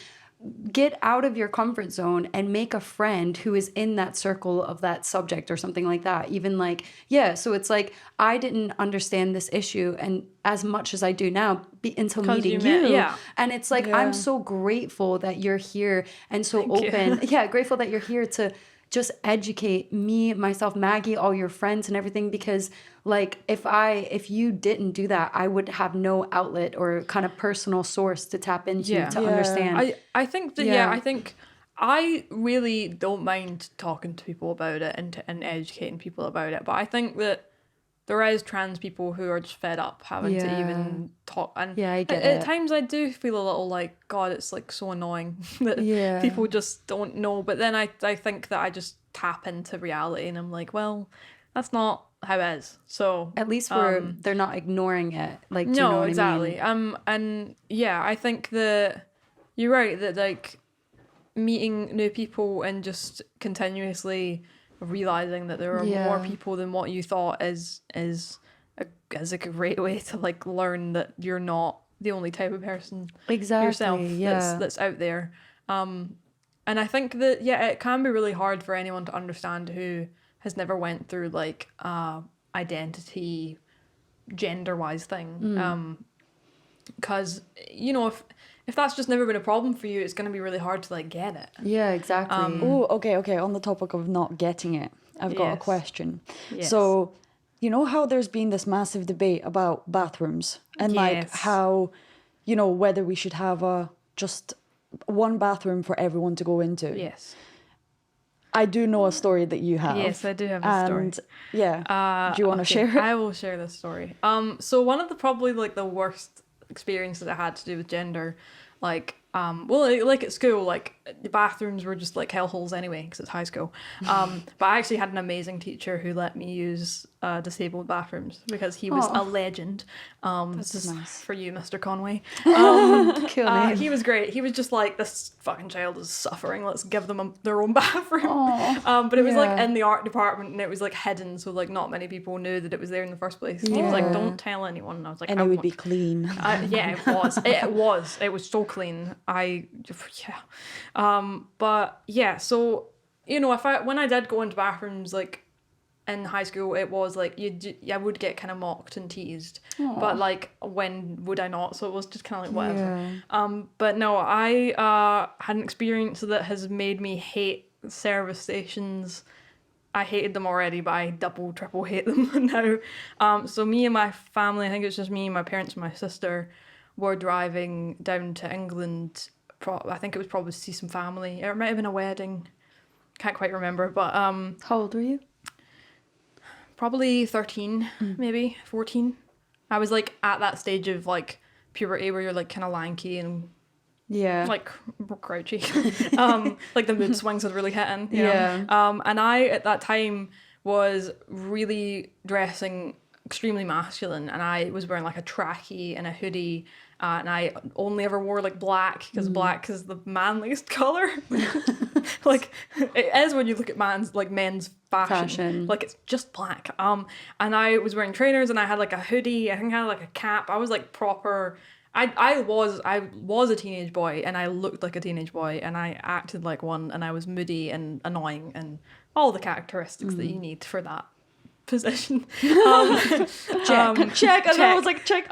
get out of your comfort zone and make a friend who is in that circle of that subject or something like that. Even like, so it's like, I didn't understand this issue and as much as I do now until meeting you. And it's like, I'm so grateful that you're here and so open. Grateful that you're here to just educate me, myself, Maggie, all your friends and everything, because like if you didn't do that, I would have no outlet or kind of personal source to tap into to understand. I think that I think I really don't mind talking to people about it and educating people about it, but I think that there is trans people who are just fed up having to even talk, and I get at times I do feel a little like, God, it's like so annoying that people just don't know. But then I think that I just tap into reality and I'm like, well, that's not how it is. So at least they're not ignoring it. Like, do no, you know what exactly. I mean? And I think that you're right that like meeting new people and just continuously realizing that there are more people than what you thought is a great way to like learn that you're not the only type of person yourself that's out there. And I think that it can be really hard for anyone to understand who has never went through like identity gender wise thing. Because you know, if that's just never been a problem for you, it's going to be really hard to like get it. Yeah, exactly. Okay. On the topic of not getting it, I've got a question. Yes. So, you know how there's been this massive debate about bathrooms and like how, you know, whether we should have just one bathroom for everyone to go into. Yes. I do know a story that you have. Yes, I do have a story. And do you want to share it? I will share this story. So one of the probably like the worst experiences I had to do with gender, like like at school, like the bathrooms were just like hellholes anyway because it's high school. But I actually had an amazing teacher who let me use disabled bathrooms because he was a legend. This is nice for you, Mr. Conway. Cool name. He was great. He was just like, this fucking child is suffering. Let's give them their own bathroom. But it was like in the art department and it was like hidden, so like not many people knew that it was there in the first place. He was like, don't tell anyone. And I was like, and it would be clean. It was. It was so clean. So you know, when I did go into bathrooms like in high school, it was like I would get kind of mocked and teased. But like, when would I not? So it was just kind of like whatever. But no, I had an experience that has made me hate service stations. I hated them already, but I double, triple hate them now. So me and my family, I think it's just me, my parents, and my sister, were driving down to England. I think it was probably to see some family. It might have been a wedding. Can't quite remember, but how old were you? Probably 13, maybe 14. I was like at that stage of like puberty where you're like kind of lanky and like crouchy. Like the mood swings had really hit in. You know? And I at that time was really dressing extremely masculine, and I was wearing like a trackie and a hoodie. And I only ever wore like black because black is the manliest color. Like it is when you look at men's fashion. Like it's just black. And I was wearing trainers and I had like a hoodie. I think I had like a cap. I was like proper. I was a teenage boy and I looked like a teenage boy and I acted like one and I was moody and annoying and all the characteristics that you need for that position. Check. I was like, check.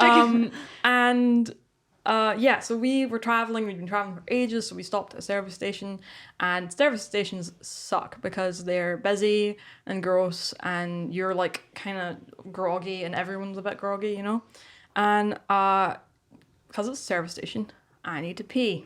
So we were traveling. We'd been traveling for ages, so we stopped at a service station. And service stations suck because they're busy and gross, and you're like kind of groggy, and everyone's a bit groggy, you know. And because it's a service station, I need to pee.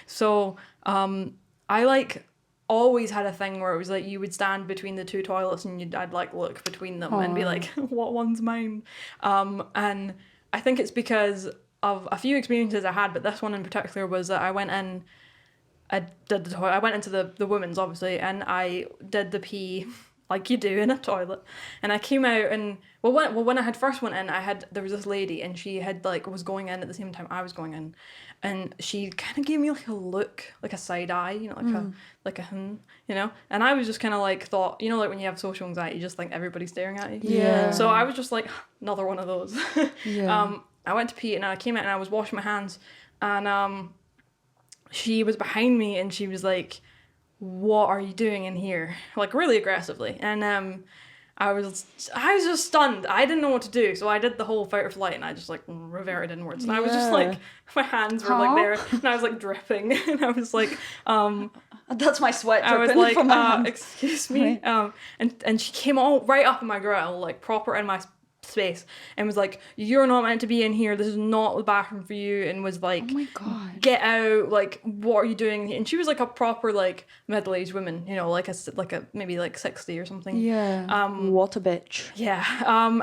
So I like always had a thing where it was like you would stand between the two toilets and I'd like look between them and be like, what one's mine? And I think it's because of a few experiences I had, but this one in particular was that I went in, I went into the women's obviously, and I did the pee like you do in a toilet. And I came out and when I had first went in, there was this lady and she had like was going in at the same time I was going in, and she kind of gave me like a look, like a side eye, you know, like a you know. And I was just kind of like thought, you know, like when you have social anxiety, you just think everybody's staring at you. Yeah. So I was just like another one of those. Yeah. I went to pee and I came out and I was washing my hands, and she was behind me and she was like, what are you doing in here? Like really aggressively. And I was just stunned. I didn't know what to do, so I did the whole fight or flight, and I just like reverted inwards. And I was just like, my hands were like there, and I was like dripping, and I was like, That's my sweat I was dripping like, from my hands. excuse me, and she came all right up in my grill, like proper in my space, and was like, you're not meant to be in here, this is not the bathroom for you, and was like, Oh my God. get out, like what are you doing? And she was like a proper like middle-aged woman, you know, like a maybe like 60 or something. Yeah. What a bitch. Yeah.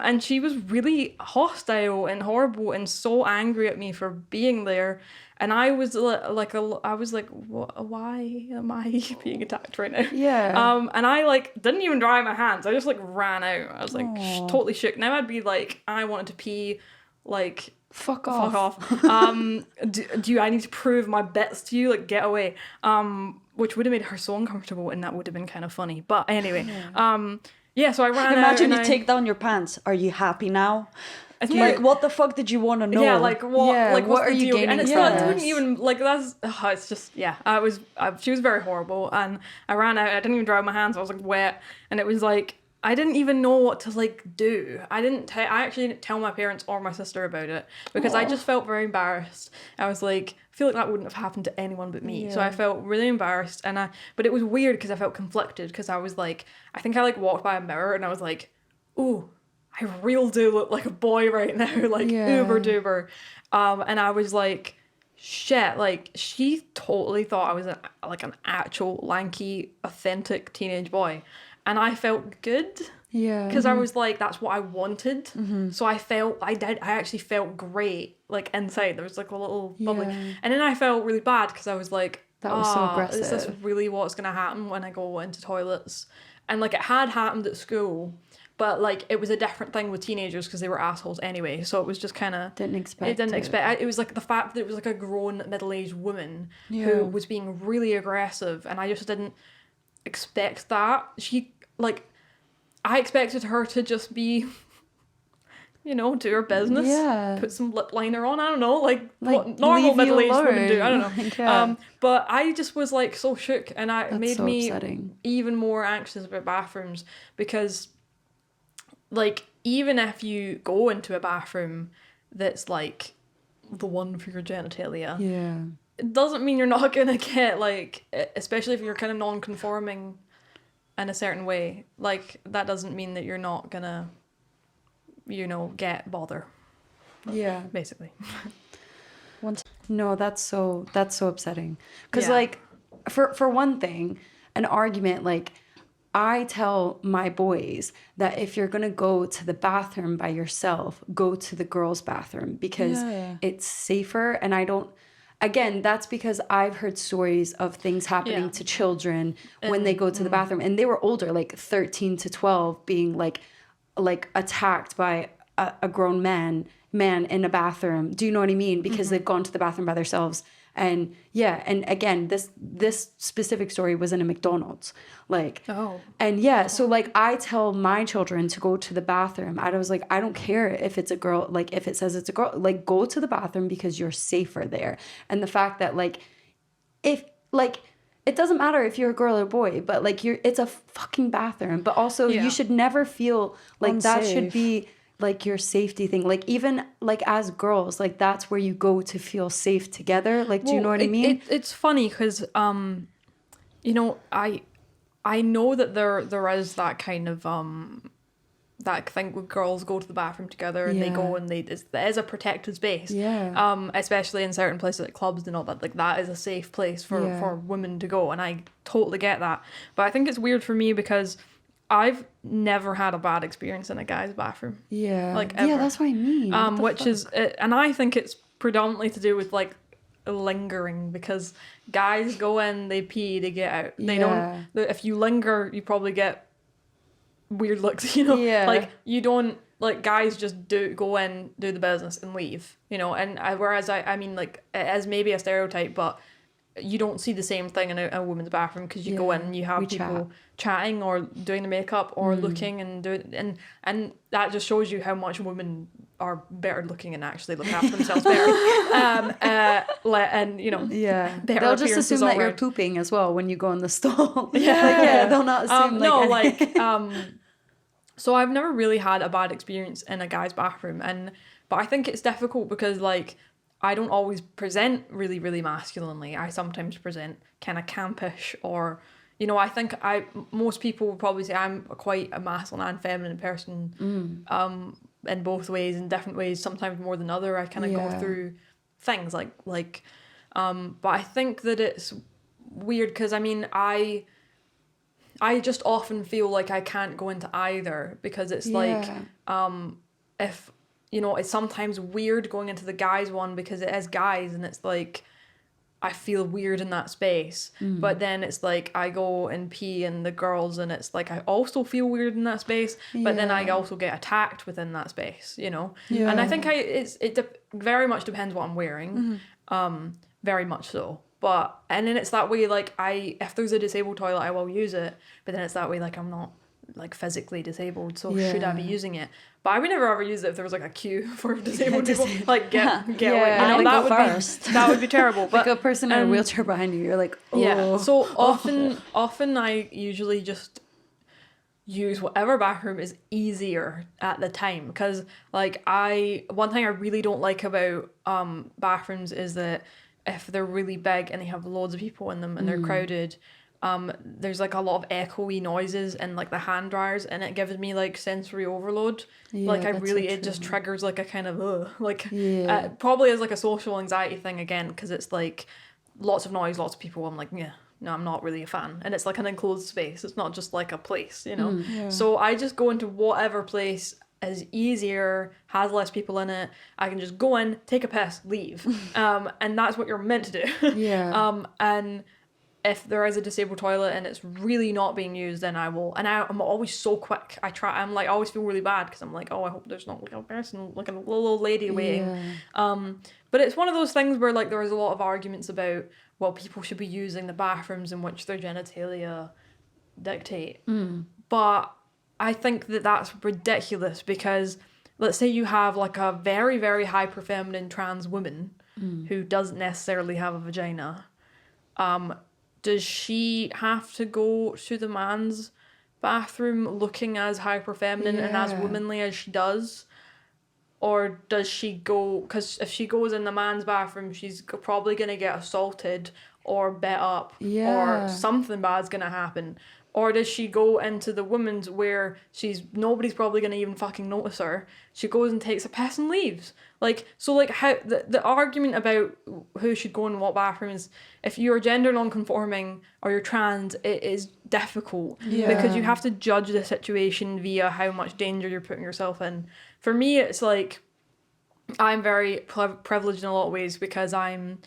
And she was really hostile and horrible and so angry at me for being there. And I was like, why am I being attacked right now? Yeah. And I like didn't even dry my hands. I just like ran out. I was like totally shook. Now I'd be like, I wanted to pee, like Fuck off. do I need to prove my bits to you? Like get away. Which would have made her so uncomfortable, and that would have been kind of funny. But anyway, so I ran out. Imagine you take down your pants. Are you happy now? Like, what the fuck did you want to know? Yeah, like what? Yeah, like what are you gaining? And it's from not. It this? didn't even like that's. It's just yeah. She was very horrible, and I ran out. I didn't even dry my hands. I was like wet, and it was like I didn't even know what to like do. I actually didn't tell my parents or my sister about it because I just felt very embarrassed. I was like, I feel like that wouldn't have happened to anyone but me. So I felt really embarrassed, but it was weird because I felt conflicted because I was like, I think I like walked by a mirror and I was like, ooh, I real do look like a boy right now, like uber duper. And I was like, shit, like she totally thought I was an actual lanky, authentic teenage boy. And I felt good. Yeah. Because I was like, that's what I wanted. So I actually felt great, like inside. There was like a little bubbly. And then I felt really bad because I was like, that was so aggressive. Is this really what's going to happen when I go into toilets? And like it had happened at school. But like it was a different thing with teenagers because they were assholes anyway. So it was just kind of didn't expect. It was like the fact that it was like a grown middle-aged woman who was being really aggressive, and I just didn't expect that. I expected her to just be, you know, do her business, put some lip liner on. I don't know, like what normal middle-aged women do. I don't know. But I just was like so shook, and it made me upsetting. Even more anxious about bathrooms because. Like, even if you go into a bathroom that's, like, the one for your genitalia, it doesn't mean you're not going to get, like, especially if you're kind of non-conforming in a certain way, like, that doesn't mean that you're not going to, you know, get bother. Yeah. Basically. No, that's so upsetting. Because, like, for one thing, an argument, like, I tell my boys that if you're going to go to the bathroom by yourself, go to the girls' bathroom because it's safer. And again, that's because I've heard stories of things happening to children when they go to the bathroom. And they were older, like 13 to 12, being like attacked by a grown man in a bathroom. Do you know what I mean? Because they've gone to the bathroom by themselves. And and again, this specific story was in a McDonald's, like, so like I tell my children to go to the bathroom. I was like, I don't care if it's a girl, like if it says it's a girl, like go to the bathroom because you're safer there. And the fact that like, if like, it doesn't matter if you're a girl or a boy, but like it's a fucking bathroom. But also you should never feel like unsafe. That should be like your safety thing, like even like as girls, like that's where you go to feel safe together, like do you know what I mean? It's funny because you know, I know that there is that kind of that thing where girls go to the bathroom together and they go and there is a protected space, especially in certain places like clubs and all that, like that is a safe place for women to go, and I totally get that. But I think it's weird for me because I've never had a bad experience in a guy's bathroom. Yeah. Like, ever. Yeah, that's what I mean. Which is, and I think it's predominantly to do with, like, lingering, because guys go in, they pee, they get out. They don't, if you linger, you probably get weird looks, you know? Yeah. Like, you don't, like, guys just go in, do the business and leave, you know? And whereas I mean, like, as maybe a stereotype, but you don't see the same thing in a woman's bathroom, because you go in and you have people chatting or doing the makeup or looking and doing, and that just shows you how much women are better looking and actually look after themselves better. And, you know, better they'll just assume that you're pooping as well when you go in the stall. They'll not assume so I've never really had a bad experience in a guy's bathroom, but I think it's difficult because, like, I don't always present really, really masculinely. I sometimes present kind of campish, or, you know, I think most people would probably say I'm quite a masculine and feminine person, in both ways, in different ways, sometimes more than other. I kind of go through things but I think that it's weird because, I mean, I just often feel like I can't go into either, because it's like, if, you know, it's sometimes weird going into the guys one because it is guys, and it's like, I feel weird in that space. But then it's like, I go and pee in the girls, and it's like, I also feel weird in that space, but then I also get attacked within that space, you know? And I think it very much depends what I'm wearing. Very much so. And then it's that way, like, if there's a disabled toilet, I will use it, but then it's that way, like, I'm not, like, physically disabled, so should I be using it? But I would never ever use it if there was, like, a queue for disabled people. Like, get away. You know, that would be terrible. But, like a person in a wheelchair behind you, you're like, oh. Yeah. So often I usually just use whatever bathroom is easier at the time, because, like, one thing I really don't like about bathrooms is that if they're really big and they have loads of people in them and they're crowded, there's, like, a lot of echoey noises and, like, the hand dryers, and it gives me, like, sensory overload. Like, it just triggers, like, a kind of probably as, like, a social anxiety thing again, because it's like lots of noise, lots of people. I'm like, yeah, no, I'm not really a fan. And it's like an enclosed space, it's not just like a place, you know. So I just go into whatever place is easier, has less people in it. I can just go in, take a piss, leave. And that's what you're meant to do. And if there is a disabled toilet and it's really not being used, then I will. And I'm always so quick. I always feel really bad because I'm like, oh, I hope there's not, like, a person, like a little old lady waiting. But it's one of those things where, like, there is a lot of arguments about, well, people should be using the bathrooms in which their genitalia dictate. But I think that that's ridiculous, because let's say you have, like, a very, very hyper-feminine trans woman who doesn't necessarily have a vagina. Does she have to go to the man's bathroom looking as hyper-feminine and as womanly as she does? Or does she go... Because if she goes in the man's bathroom, she's probably going to get assaulted or bet up or something bad's going to happen. Or does she go into the woman's where nobody's probably going to even fucking notice her? She goes and takes a piss and leaves. Like, so, like, how the argument about who should go in what bathroom is, if you're gender non-conforming or you're trans, it is difficult because you have to judge the situation via how much danger you're putting yourself in. For me, it's like, I'm very privileged in a lot of ways because I'm,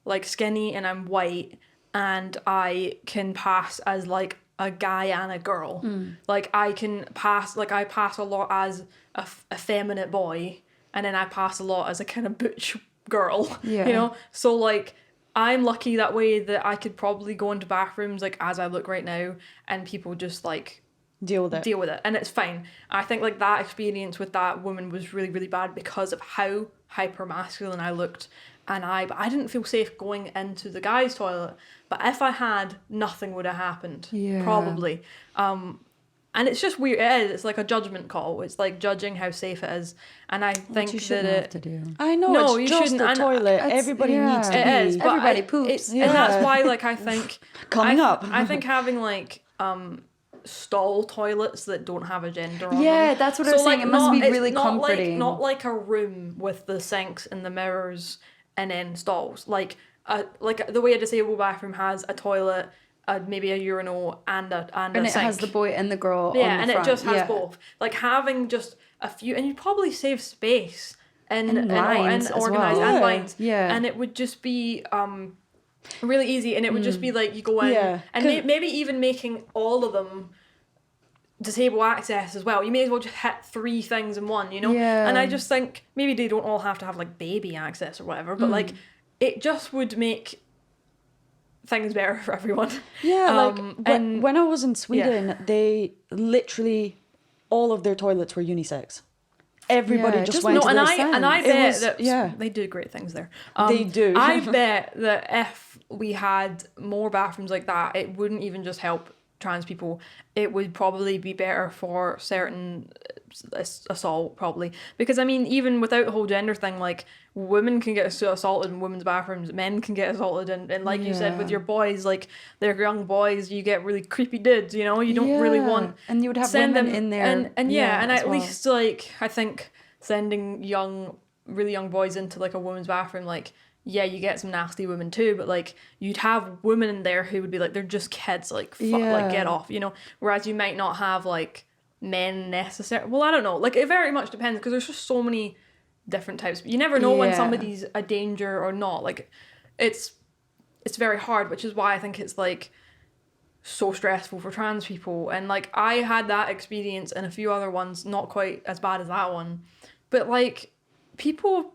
like, skinny and I'm white, and I can pass as, like, a guy and a girl. Like, I pass a lot as a effeminate boy, and then I pass a lot as a kind of butch girl, you know? So, like, I'm lucky that way that I could probably go into bathrooms, like, as I look right now, and people just, like, deal with it, and it's fine. I think, like, that experience with that woman was really, really bad because of how hyper masculine I looked, and I didn't feel safe going into the guy's toilet. But if I had, nothing would have happened. Probably. And it's just weird. It's like a judgment call. It's like judging how safe it is. And I think you shouldn't have to do. I know, no, it's you just shouldn't. a toilet. Everybody needs to be. It is, but everybody poops. And that's why, like, I think I think having, like, stall toilets that don't have a gender on them. Yeah, that's what I was saying. It must be really comforting. Not like a room with the sinks and the mirrors and then stalls. Like the way a disabled bathroom has a toilet, maybe a urinal and a it sink. has the boy and the girl on the and front. It just has both. Like, having just a few, and you probably save space and lines and as organize well. and lines. Yeah. And it would just be really easy, and it would just be like, you go in and maybe even making all of them disable access as well. You may as well just hit 3 things in one, you know? Yeah. And I just think maybe they don't all have to have like baby access or whatever, but like it just would make things better for everyone. Yeah, and when I was in Sweden, they literally, all of their toilets were unisex. Everybody Yeah, just just went no, to and the I bet that yeah. they do great things there. They do. I bet that if we had more bathrooms like that, it wouldn't even just help trans people. It would probably be better for certain assault, probably, because I mean, even without the whole gender thing, like women can get assaulted in women's bathrooms, men can get assaulted, and like you said with your boys, like they're young boys, you get really creepy dudes, you know, you don't really want, and you would have send women them in there, and and as at well. least like I think sending really young boys into like a women's bathroom, like yeah, you get some nasty women too, but like you'd have women in there who would be like, they're just kids, like fuck, like get off, you know, whereas you might not have like men necessarily. Well, I don't know, like it very much depends, because there's just so many different types. You never know when somebody's a danger or not. Like it's very hard, which is why I think it's like so stressful for trans people. And like I had that experience and a few other ones, not quite as bad as that one, but like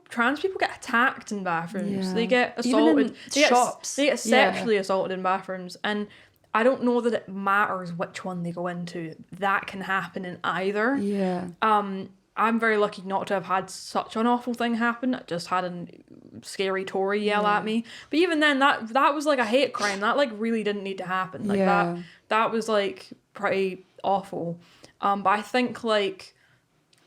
trans people get attacked in bathrooms. They get assaulted. Shops. They get sexually assaulted in bathrooms, and I don't know that it matters which one they go into. That can happen in either. Yeah. I'm very lucky not to have had such an awful thing happen. I just had a scary Tory yell at me. But even then, that was like a hate crime. That like really didn't need to happen. Like that was like pretty awful. But I think like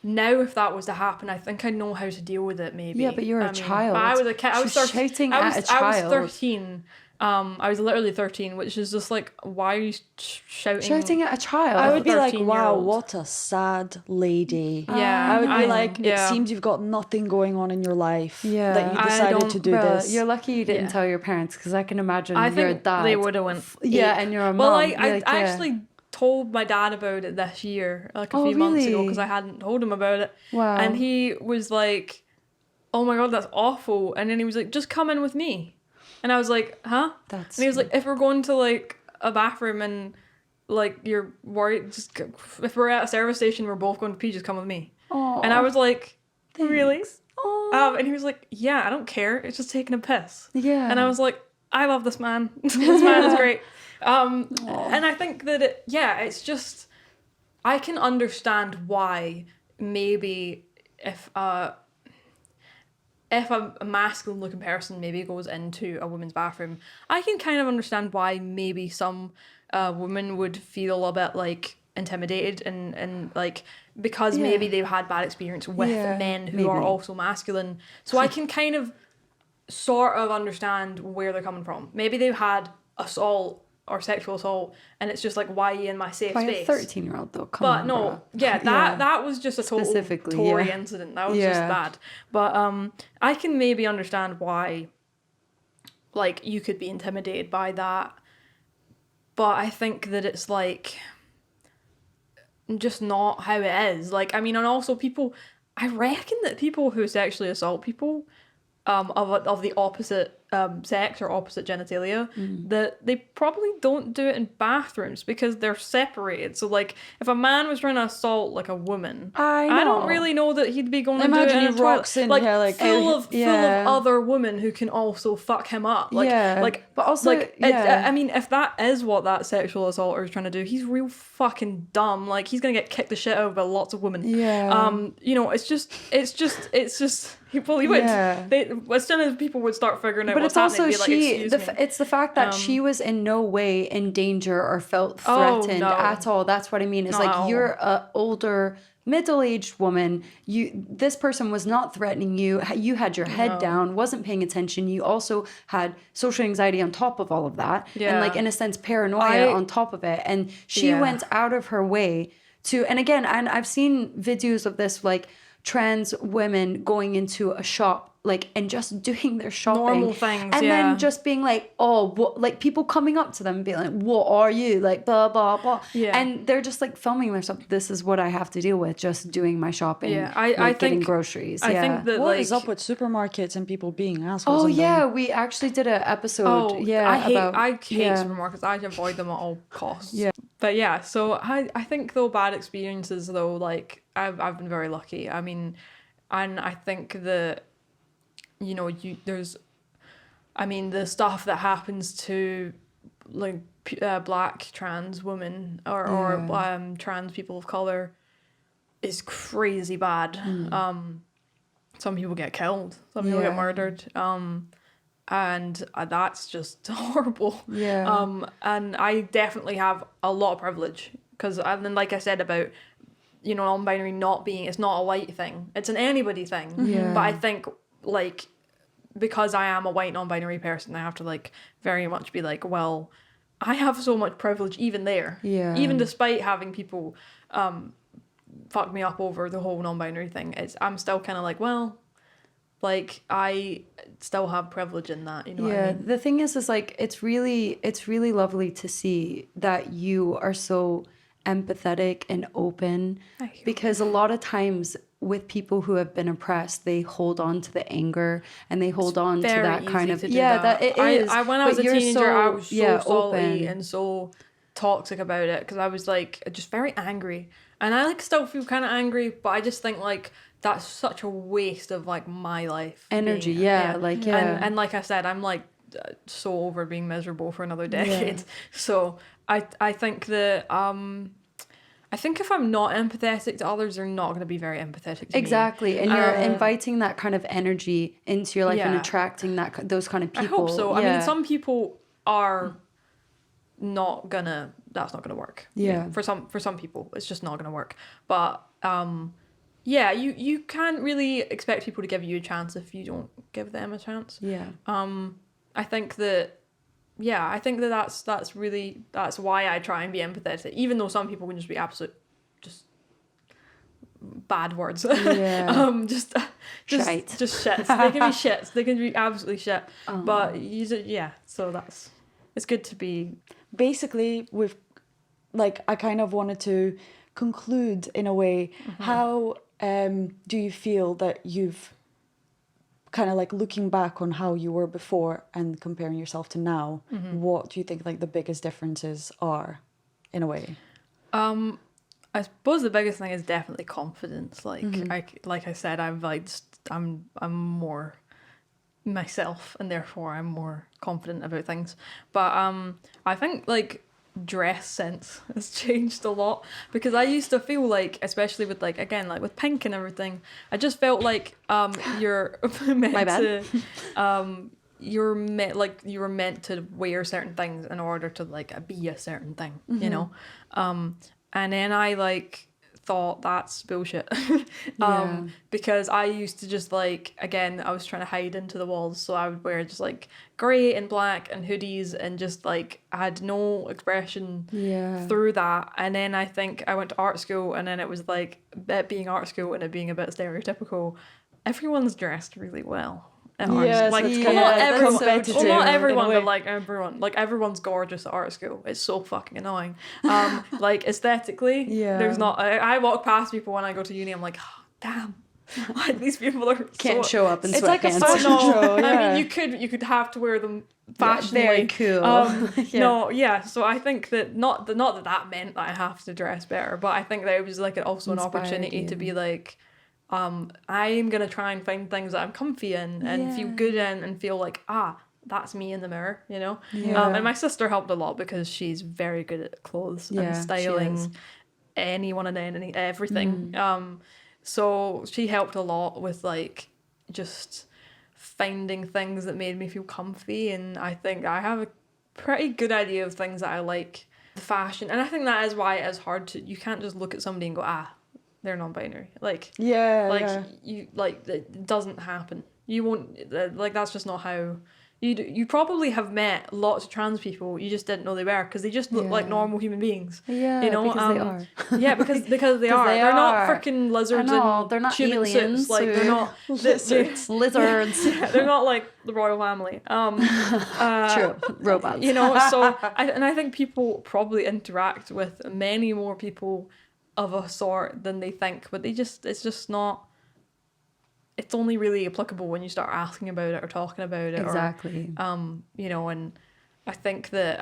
now if that was to happen, I think I know how to deal with it maybe. Yeah, but you're a child. But I was a kid. I was shouting at a child. I was 13. I was literally 13, which is just like, why are you shouting at a child? I would be like, wow, 13-year-old. what a sad lady. Yeah. I would be like, it yeah. seems you've got nothing going on in your life Yeah. that you I decided don't- to do Bruh, this. You're lucky you didn't Yeah. tell your parents, because I can imagine I your think dad. they would have went. Yeah, ape. and your mom. Well, I yeah. actually told my dad about it this year, like a Oh, few months ago, really? because I hadn't told him about it. Wow. And he was like, "Oh my god, that's awful." And then he was like, "Just come in with me." And I was like, "Huh?" That's And he was like, "If we're going to like a bathroom and like you're worried, if we're at a service station, we're both going to pee, just come with me." Aw, And I was like, "Really?" Aw. And he was like, "Yeah, I don't care. It's just taking a piss." Yeah. And I was like, "I love this man. This man is great." And I think that it's just, I can understand why maybe if a masculine looking person maybe goes into a women's bathroom, I can kind of understand why maybe some women would feel a bit like intimidated and like, because maybe they've had bad experience with men who are also masculine. So I can kind of sort of understand where they're coming from. Maybe they've had assault or sexual assault, and it's just like, why are you in my safe by space? a 13-year-old though. Come But on, no, bruh. yeah, that was just a total Specifically, Tory yeah. incident. That was just bad. But I can maybe understand why, like, you could be intimidated by that. But I think that it's like just not how it is. Like, I mean, and also people, I reckon that people who sexually assault people of the opposite sex or opposite genitalia, that they probably don't do it in bathrooms because they're separated. So like, if a man was trying to assault like a woman, I don't know. really know that he'd be going Imagine to do it in he a rocks toilet. in Like, here, like, full of yeah. other women who can also fuck him up. Like, Yeah, like, but also, like, I mean, if that is what that sexual assaulter is trying to do, he's real fucking dumb. Like, he's gonna get kicked the shit out of by lots of women. Yeah. You know, it's just. Well, he would. Yeah. As soon as people would start figuring out But what's it's also happening, they'd be like, excuse me. it's the fact that she was in no way in danger or felt threatened no. at all. That's what I mean. It's Not at like, all. you're a older, middle-aged woman. This person was not threatening you. You had your head down, wasn't paying attention. You also had social anxiety on top of all of that, and Yeah. like, in a sense, paranoia on top of it. And she went out of her way to. And again, and I've seen videos of this, like trans women going into a shop, like, and just doing their shopping, Normal things, and yeah. then just being like, oh, what, like people coming up to them and being like, what are you, like, blah blah blah, and they're just like filming their stuff. This is what I have to deal with, just doing my shopping, I like, getting think groceries. I think that What like is up with supermarkets and people being assholes? Oh in them? yeah, we actually did an episode. I hate about supermarkets. I avoid them at all costs. Yeah. But yeah, so I think though bad experiences though, like I've been very lucky. I mean, and I think that, you know, the stuff that happens to like black trans women or trans people of color is crazy bad. Some people get killed, some people get murdered. And that's just horrible. Yeah. And I definitely have a lot of privilege because, and then like I said about, you know, non-binary it's not a white thing, it's an anybody thing. Yeah. But I think like because I am a white non-binary person, I have to like very much be like, well, I have so much privilege even there. Yeah. Even despite having people fuck me up over the whole non-binary thing, I'm still kind of like, well, like I still have privilege in that, you know what I mean? The thing is like it's really lovely to see that you are so empathetic and open, because a lot of times with people who have been oppressed, they hold on to the anger and they hold on to that kind of that it is. When I was a teenager, I was so salty open and so toxic about it because I was like just very angry, and I like still feel kind of angry, but I just think like that's such a waste of like my life energy. And like I said, I'm like so over being miserable for another decade. So I think that I think if I'm not empathetic to others, they're not going to be very empathetic to me. And you're inviting that kind of energy into your life and attracting those kind of people. I hope so. I mean, some people are that's not gonna work. Yeah. For some people, it's just not gonna work. But you can't really expect people to give you a chance if you don't give them a chance. Yeah. I think that that's why I try and be empathetic, even though some people can just be absolute just bad words. Yeah. Just shits. They can be shits. They can be absolutely shit. But so it's good to be. Basically, I kind of wanted to conclude in a way. How do you feel that you've kind of like looking back on how you were before and comparing yourself to now? What do you think like the biggest differences are, in a way? I suppose the biggest thing is definitely confidence. Like I said, I'm more myself, and therefore I'm more confident about things. But I think like dress sense has changed a lot, because I used to feel like, especially with like again like with pink and everything, I just felt like you're meant My bad. to you were meant to wear certain things in order to like be a certain thing, you know. And then I like thought that's bullshit. Because I used to just like, again, I was trying to hide into the walls, so I would wear just like grey and black and hoodies and just like I had no expression through that. And then I think I went to art school, and then it was like it being art school and it being a bit stereotypical. Everyone's dressed really well. Yes, like not everyone, but like everyone, like everyone's gorgeous at art school. It's so fucking annoying. Like aesthetically, there's not. I walk past people when I go to uni. I'm like, oh, damn, like these people can't show up in sweatpants. It's like a fashion show. Yeah. I mean, you could have to wear them fashionably. Very cool. So I think that not that meant that I have to dress better, but I think that it was like also an opportunity to be like. I'm going to try and find things that I'm comfy in and feel good in and feel like, that's me in the mirror, you know? And my sister helped a lot because she's very good at clothes and styling anyone and everything. So she helped a lot with like just finding things that made me feel comfy, and I think I have a pretty good idea of things that I like. The fashion, and I think that is why it is hard to, you can't just look at somebody and go, they're non-binary. You it doesn't happen. You won't that's just not how you probably have met lots of trans people. You just didn't know they were, because they just look like normal human beings. You know, because they are. Yeah, because they are. They're not freaking lizards and they're not human aliens. suits. Like they're not lizards. They're not like the royal family. True, robots. You know, so I think people probably interact with many more people of a sort than they think, but it's just not, it's only really applicable when you start asking about it or talking about it. Exactly. Or, you know, and I think that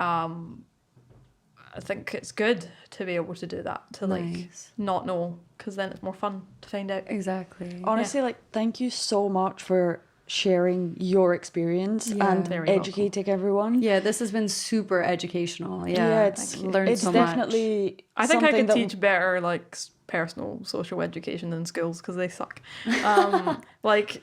I think it's good to be able to do that, to like Nice. not know, because then it's more fun to find out. Exactly. Honestly, like, thank you so much for sharing your experience and Very educating everyone. Yeah, this has been super educational. Yeah, Yeah, it's learned so definitely. I think I something could that- teach better like personal social education than schools because they suck. Like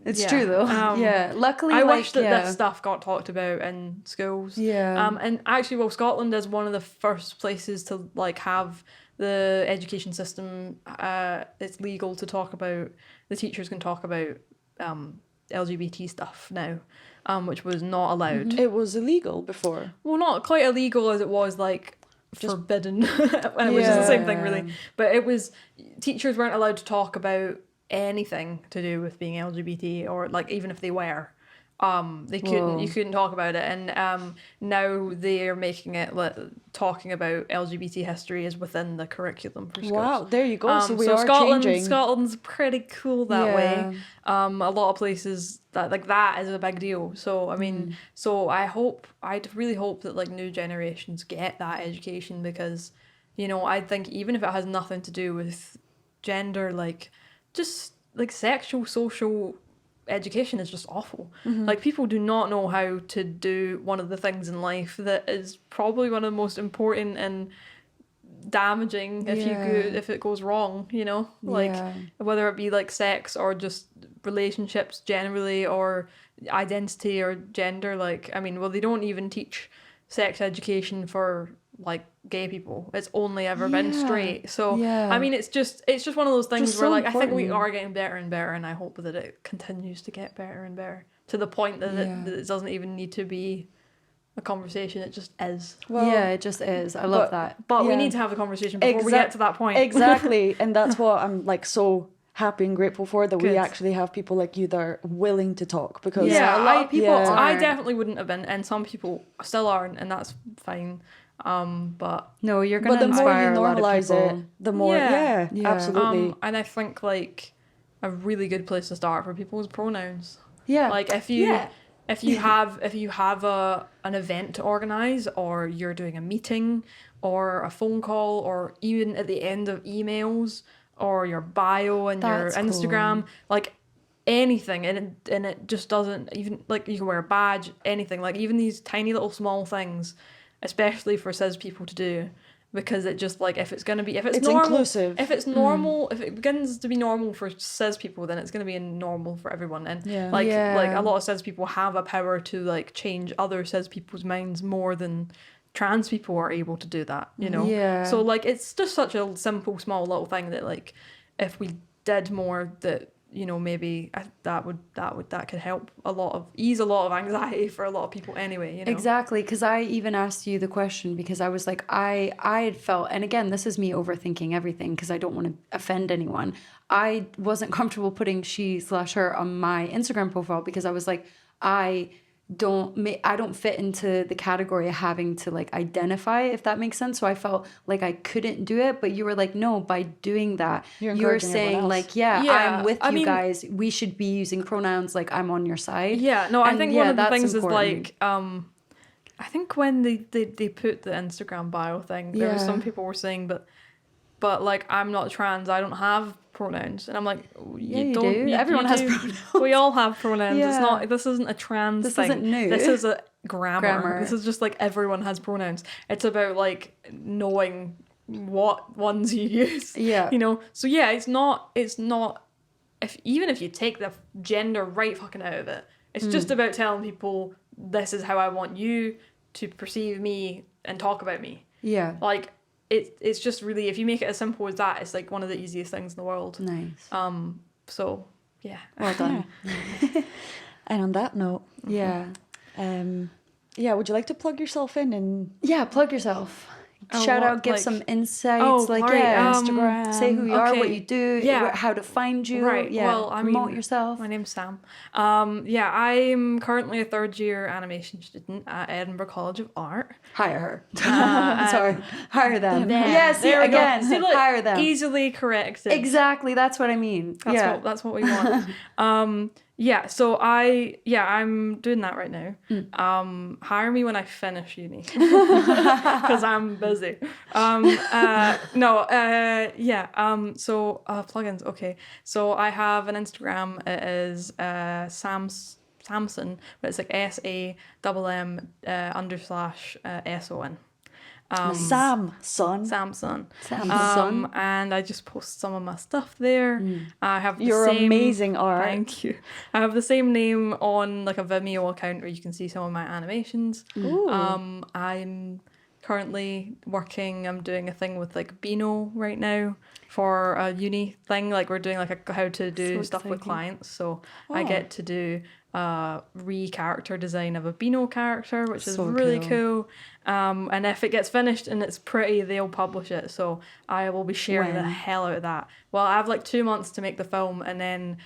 It's yeah, true though. Yeah, luckily, I like, wish that yeah. this stuff got talked about in schools. Yeah. And actually, well, Scotland is one of the first places to like have the education system. It's legal to talk about. The teachers can talk about LGBT stuff now, which was not allowed. It was illegal before. Well, not quite illegal as it was like forbidden, which is the same thing really. But it was teachers weren't allowed to talk about anything to do with being LGBT, or like even if they were, they couldn't. You couldn't talk about it. And now they are making it talking about LGBT history is within the curriculum for schools. Wow, there you go. So we are Scotland, changing. Scotland's pretty cool that Yeah. way. A lot of places that is a big deal. So I mean, so I'd really hope that like new generations get that education, because, you know, I think even if it has nothing to do with gender, like just like sexual, social education is just awful. Like people do not know how to do one of the things in life that is probably one of the most important and damaging if it goes wrong, you know, like whether it be like sex or just relationships generally or identity or gender. Like, I mean, well, they don't even teach sex education for like gay people. It's only ever been straight. So I mean, it's just one of those things Just where so like I think we important. are getting better and better, and I hope that it continues to get better and better to the point that it doesn't even need to be a conversation. It just is. Well, yeah, it just is. I love that. But we Yeah. need to have the conversation before we get to that point. Exactly. And that's what I'm like so happy and grateful for, that we Good. actually have people like you that are willing to talk, because Yeah, a lot of people yeah. I aren't. definitely wouldn't have been, and some people still aren't, and that's fine. But No, you're but gonna the more you inspire a lot of normalize people. it, the more Yeah. absolutely. and I think like a really good place to start for people is pronouns. Yeah. Like if you have an event to organize, or you're doing a meeting or a phone call, or even at the end of emails or your bio and your That's Instagram, like anything, and it just doesn't even, like, you can wear a badge, anything, like even these tiny little small things, especially for cis people to do, because it just like if it's normal, inclusive. if it's normal, if it begins to be normal for cis people, then it's going to be normal for everyone. And like a lot of cis people have a power to like change other cis people's minds more than trans people are able to do that, you know. So like it's just such a simple small little thing that like if we did more, that, you know, maybe that could help ease a lot of anxiety for a lot of people anyway, you know. Exactly, because I even asked you the question because I was like, I had felt, and again, this is me overthinking everything because I don't want to offend anyone. I wasn't comfortable putting she/her on my Instagram profile because I was like, I don't fit into the category of having to like identify, if that makes sense. So I felt like I couldn't do it, but you were like, no, by doing that, you're saying like, I'm with you guys. We should be using pronouns. Like, I'm on your side. Yeah, no, I think one of the things important. is like, I think when they put the Instagram bio thing, there was some people were saying, but like, I'm not trans, I don't have pronouns, and I'm like, you do. Everyone has pronouns. We all have pronouns. It's not. This isn't a trans thing. This isn't new. This is a grammar. This is just like everyone has pronouns. It's about like knowing what ones you use. Yeah. You know. So yeah, it's not. Even if you take the gender right fucking out of it, it's just about telling people this is how I want you to perceive me and talk about me. Yeah. Like. It's just really, if you make it as simple as that, it's like one of the easiest things in the world. Nice. So yeah. Well done. And on that note, Yeah. would you like to plug yourself in and Yeah, plug yourself. Shout out, give some insights, Instagram. say who you are, what Okay. you do, how to find you, Right. Well, promote yourself. My name's Sam. I'm currently a third year animation student at Edinburgh College of Art. Hire her. Sorry, hire them. Yeah, see, There we go. again, See, look, hire them. easily corrected. Exactly, that's what I mean. That's what we want. Yeah, so I'm doing that right now. Hire me when I finish uni because I'm busy. So plugins. Okay, so I have an Instagram. It is Samson, but it's like SAMM_SON. Samson. Samson. Samson. And I just post some of my stuff there. I have the Your same, amazing art. Thank you. I have the same name on like a Vimeo account where you can see some of my animations. Ooh. I'm currently working. I'm doing a thing with like Beano right now for a uni thing. Like we're doing like a how to do So stuff with exciting. clients. So I get to do re-character design of a Beano character, which is So really cool. cool. And if it gets finished and it's pretty, they'll publish it. So I will be sharing the When? hell out of that. Well, I have like 2 months to make the film, and then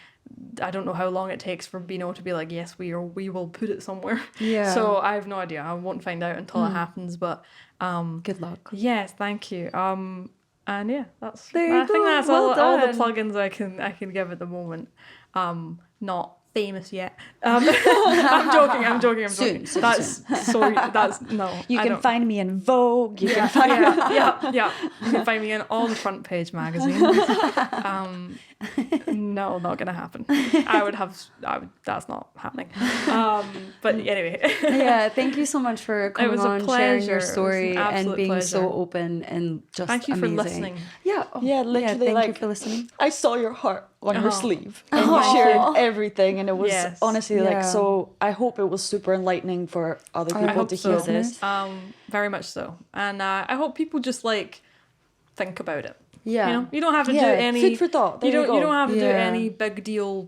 I don't know how long it takes for Beano to be like, yes, we will put it somewhere. Yeah. So I have no idea. I won't find out until it happens. But Good luck. yes, thank you. And yeah, that's. There you I think go. that's Well all the done. plugins I can give at the moment. Not famous yet. I'm joking. Soon. That's no. You I can don't- find me in Vogue. You yeah, can find yeah. You can find me in all the front page magazines. No, not gonna happen. That's not happening. But anyway. Yeah, thank you so much for coming was a on, sharing pleasure. your It was an story, and absolute being so pleasure. open and just Thank you for amazing. listening. Yeah. Yeah, literally, thank like, you for listening. I saw your heart on your Oh. sleeve, and you shared everything, and it was Yes. honestly Yeah. like so. I hope it was super enlightening for other I people hope to so. hear this. Very much so. And I hope people just like think about it. Yeah. You know, you don't have to do Yeah, any food for thought. There you you don't go. have to do Yeah. any big deal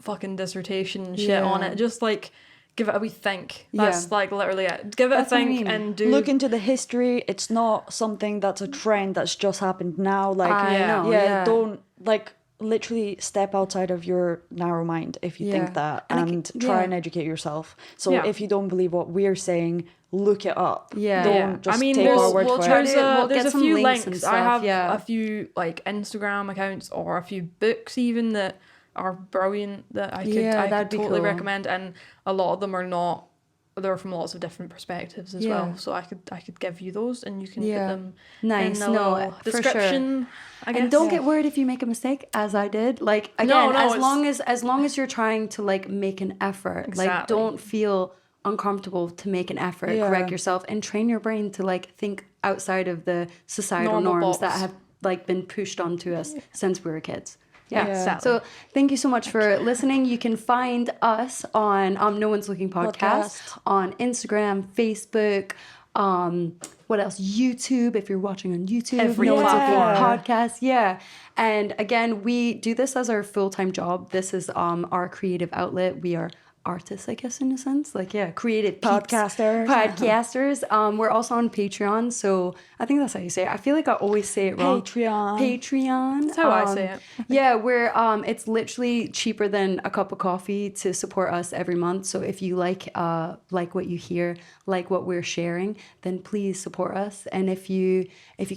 fucking dissertation shit on Yeah. it. Just like give it a wee think. Yeah. That's like literally it. Give it That's a what I think mean. and do Look into the history. It's not something that's a trend that's just happened now. Like, I know, yeah. don't like literally step outside of your narrow mind if you Yeah. think that, And and try yeah. and educate yourself. So Yeah. if you don't believe what we're saying, look it up. Yeah. Don't Yeah. just I mean, take there's, our word we'll for try it. to- there's we'll get a some few links links. and I stuff, have yeah. a few like Instagram accounts or a few books even that are brilliant that I that'd could be totally cool. recommend, and a lot of them are not. They're from lots of different perspectives as Yeah. well, so I could give you those, and you can Yeah. put them Nice. in the No, little for sure. description. I guess. And don't get worried if you make a mistake, as I did. Like again, No, as it's- long as you're trying to like make an effort, like Exactly. don't feel uncomfortable to make an effort, Yeah. correct yourself, and train your brain to like think outside of the societal Normal norms box. that have like been pushed onto us since we were kids. Yeah. Exactly. So thank you so much for listening. You can find us on No One's Looking podcast on Instagram, Facebook, what else? YouTube, if you're watching on YouTube. Every No One's Looking platform. podcast. Yeah. And again, we do this as our full-time job. This is our creative outlet. We are artists, I guess, in a sense. Like, yeah, creative peeps. Podcasters. We're also on Patreon. So I think that's how you say it. I feel like I always say it wrong. Patreon. That's how I say it. Yeah, we're it's literally cheaper than a cup of coffee to support us every month. So if you like what you hear, like what we're sharing, then please support us. And if you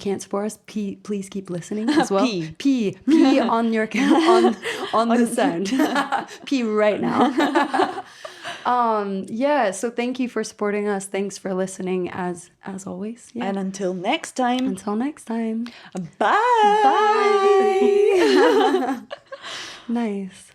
can't support us, please keep listening as well. P on your on the sound. P right now. Yeah, so thank you for supporting us. Thanks for listening as always. Yeah. And until next time. Until next time. Bye. Nice.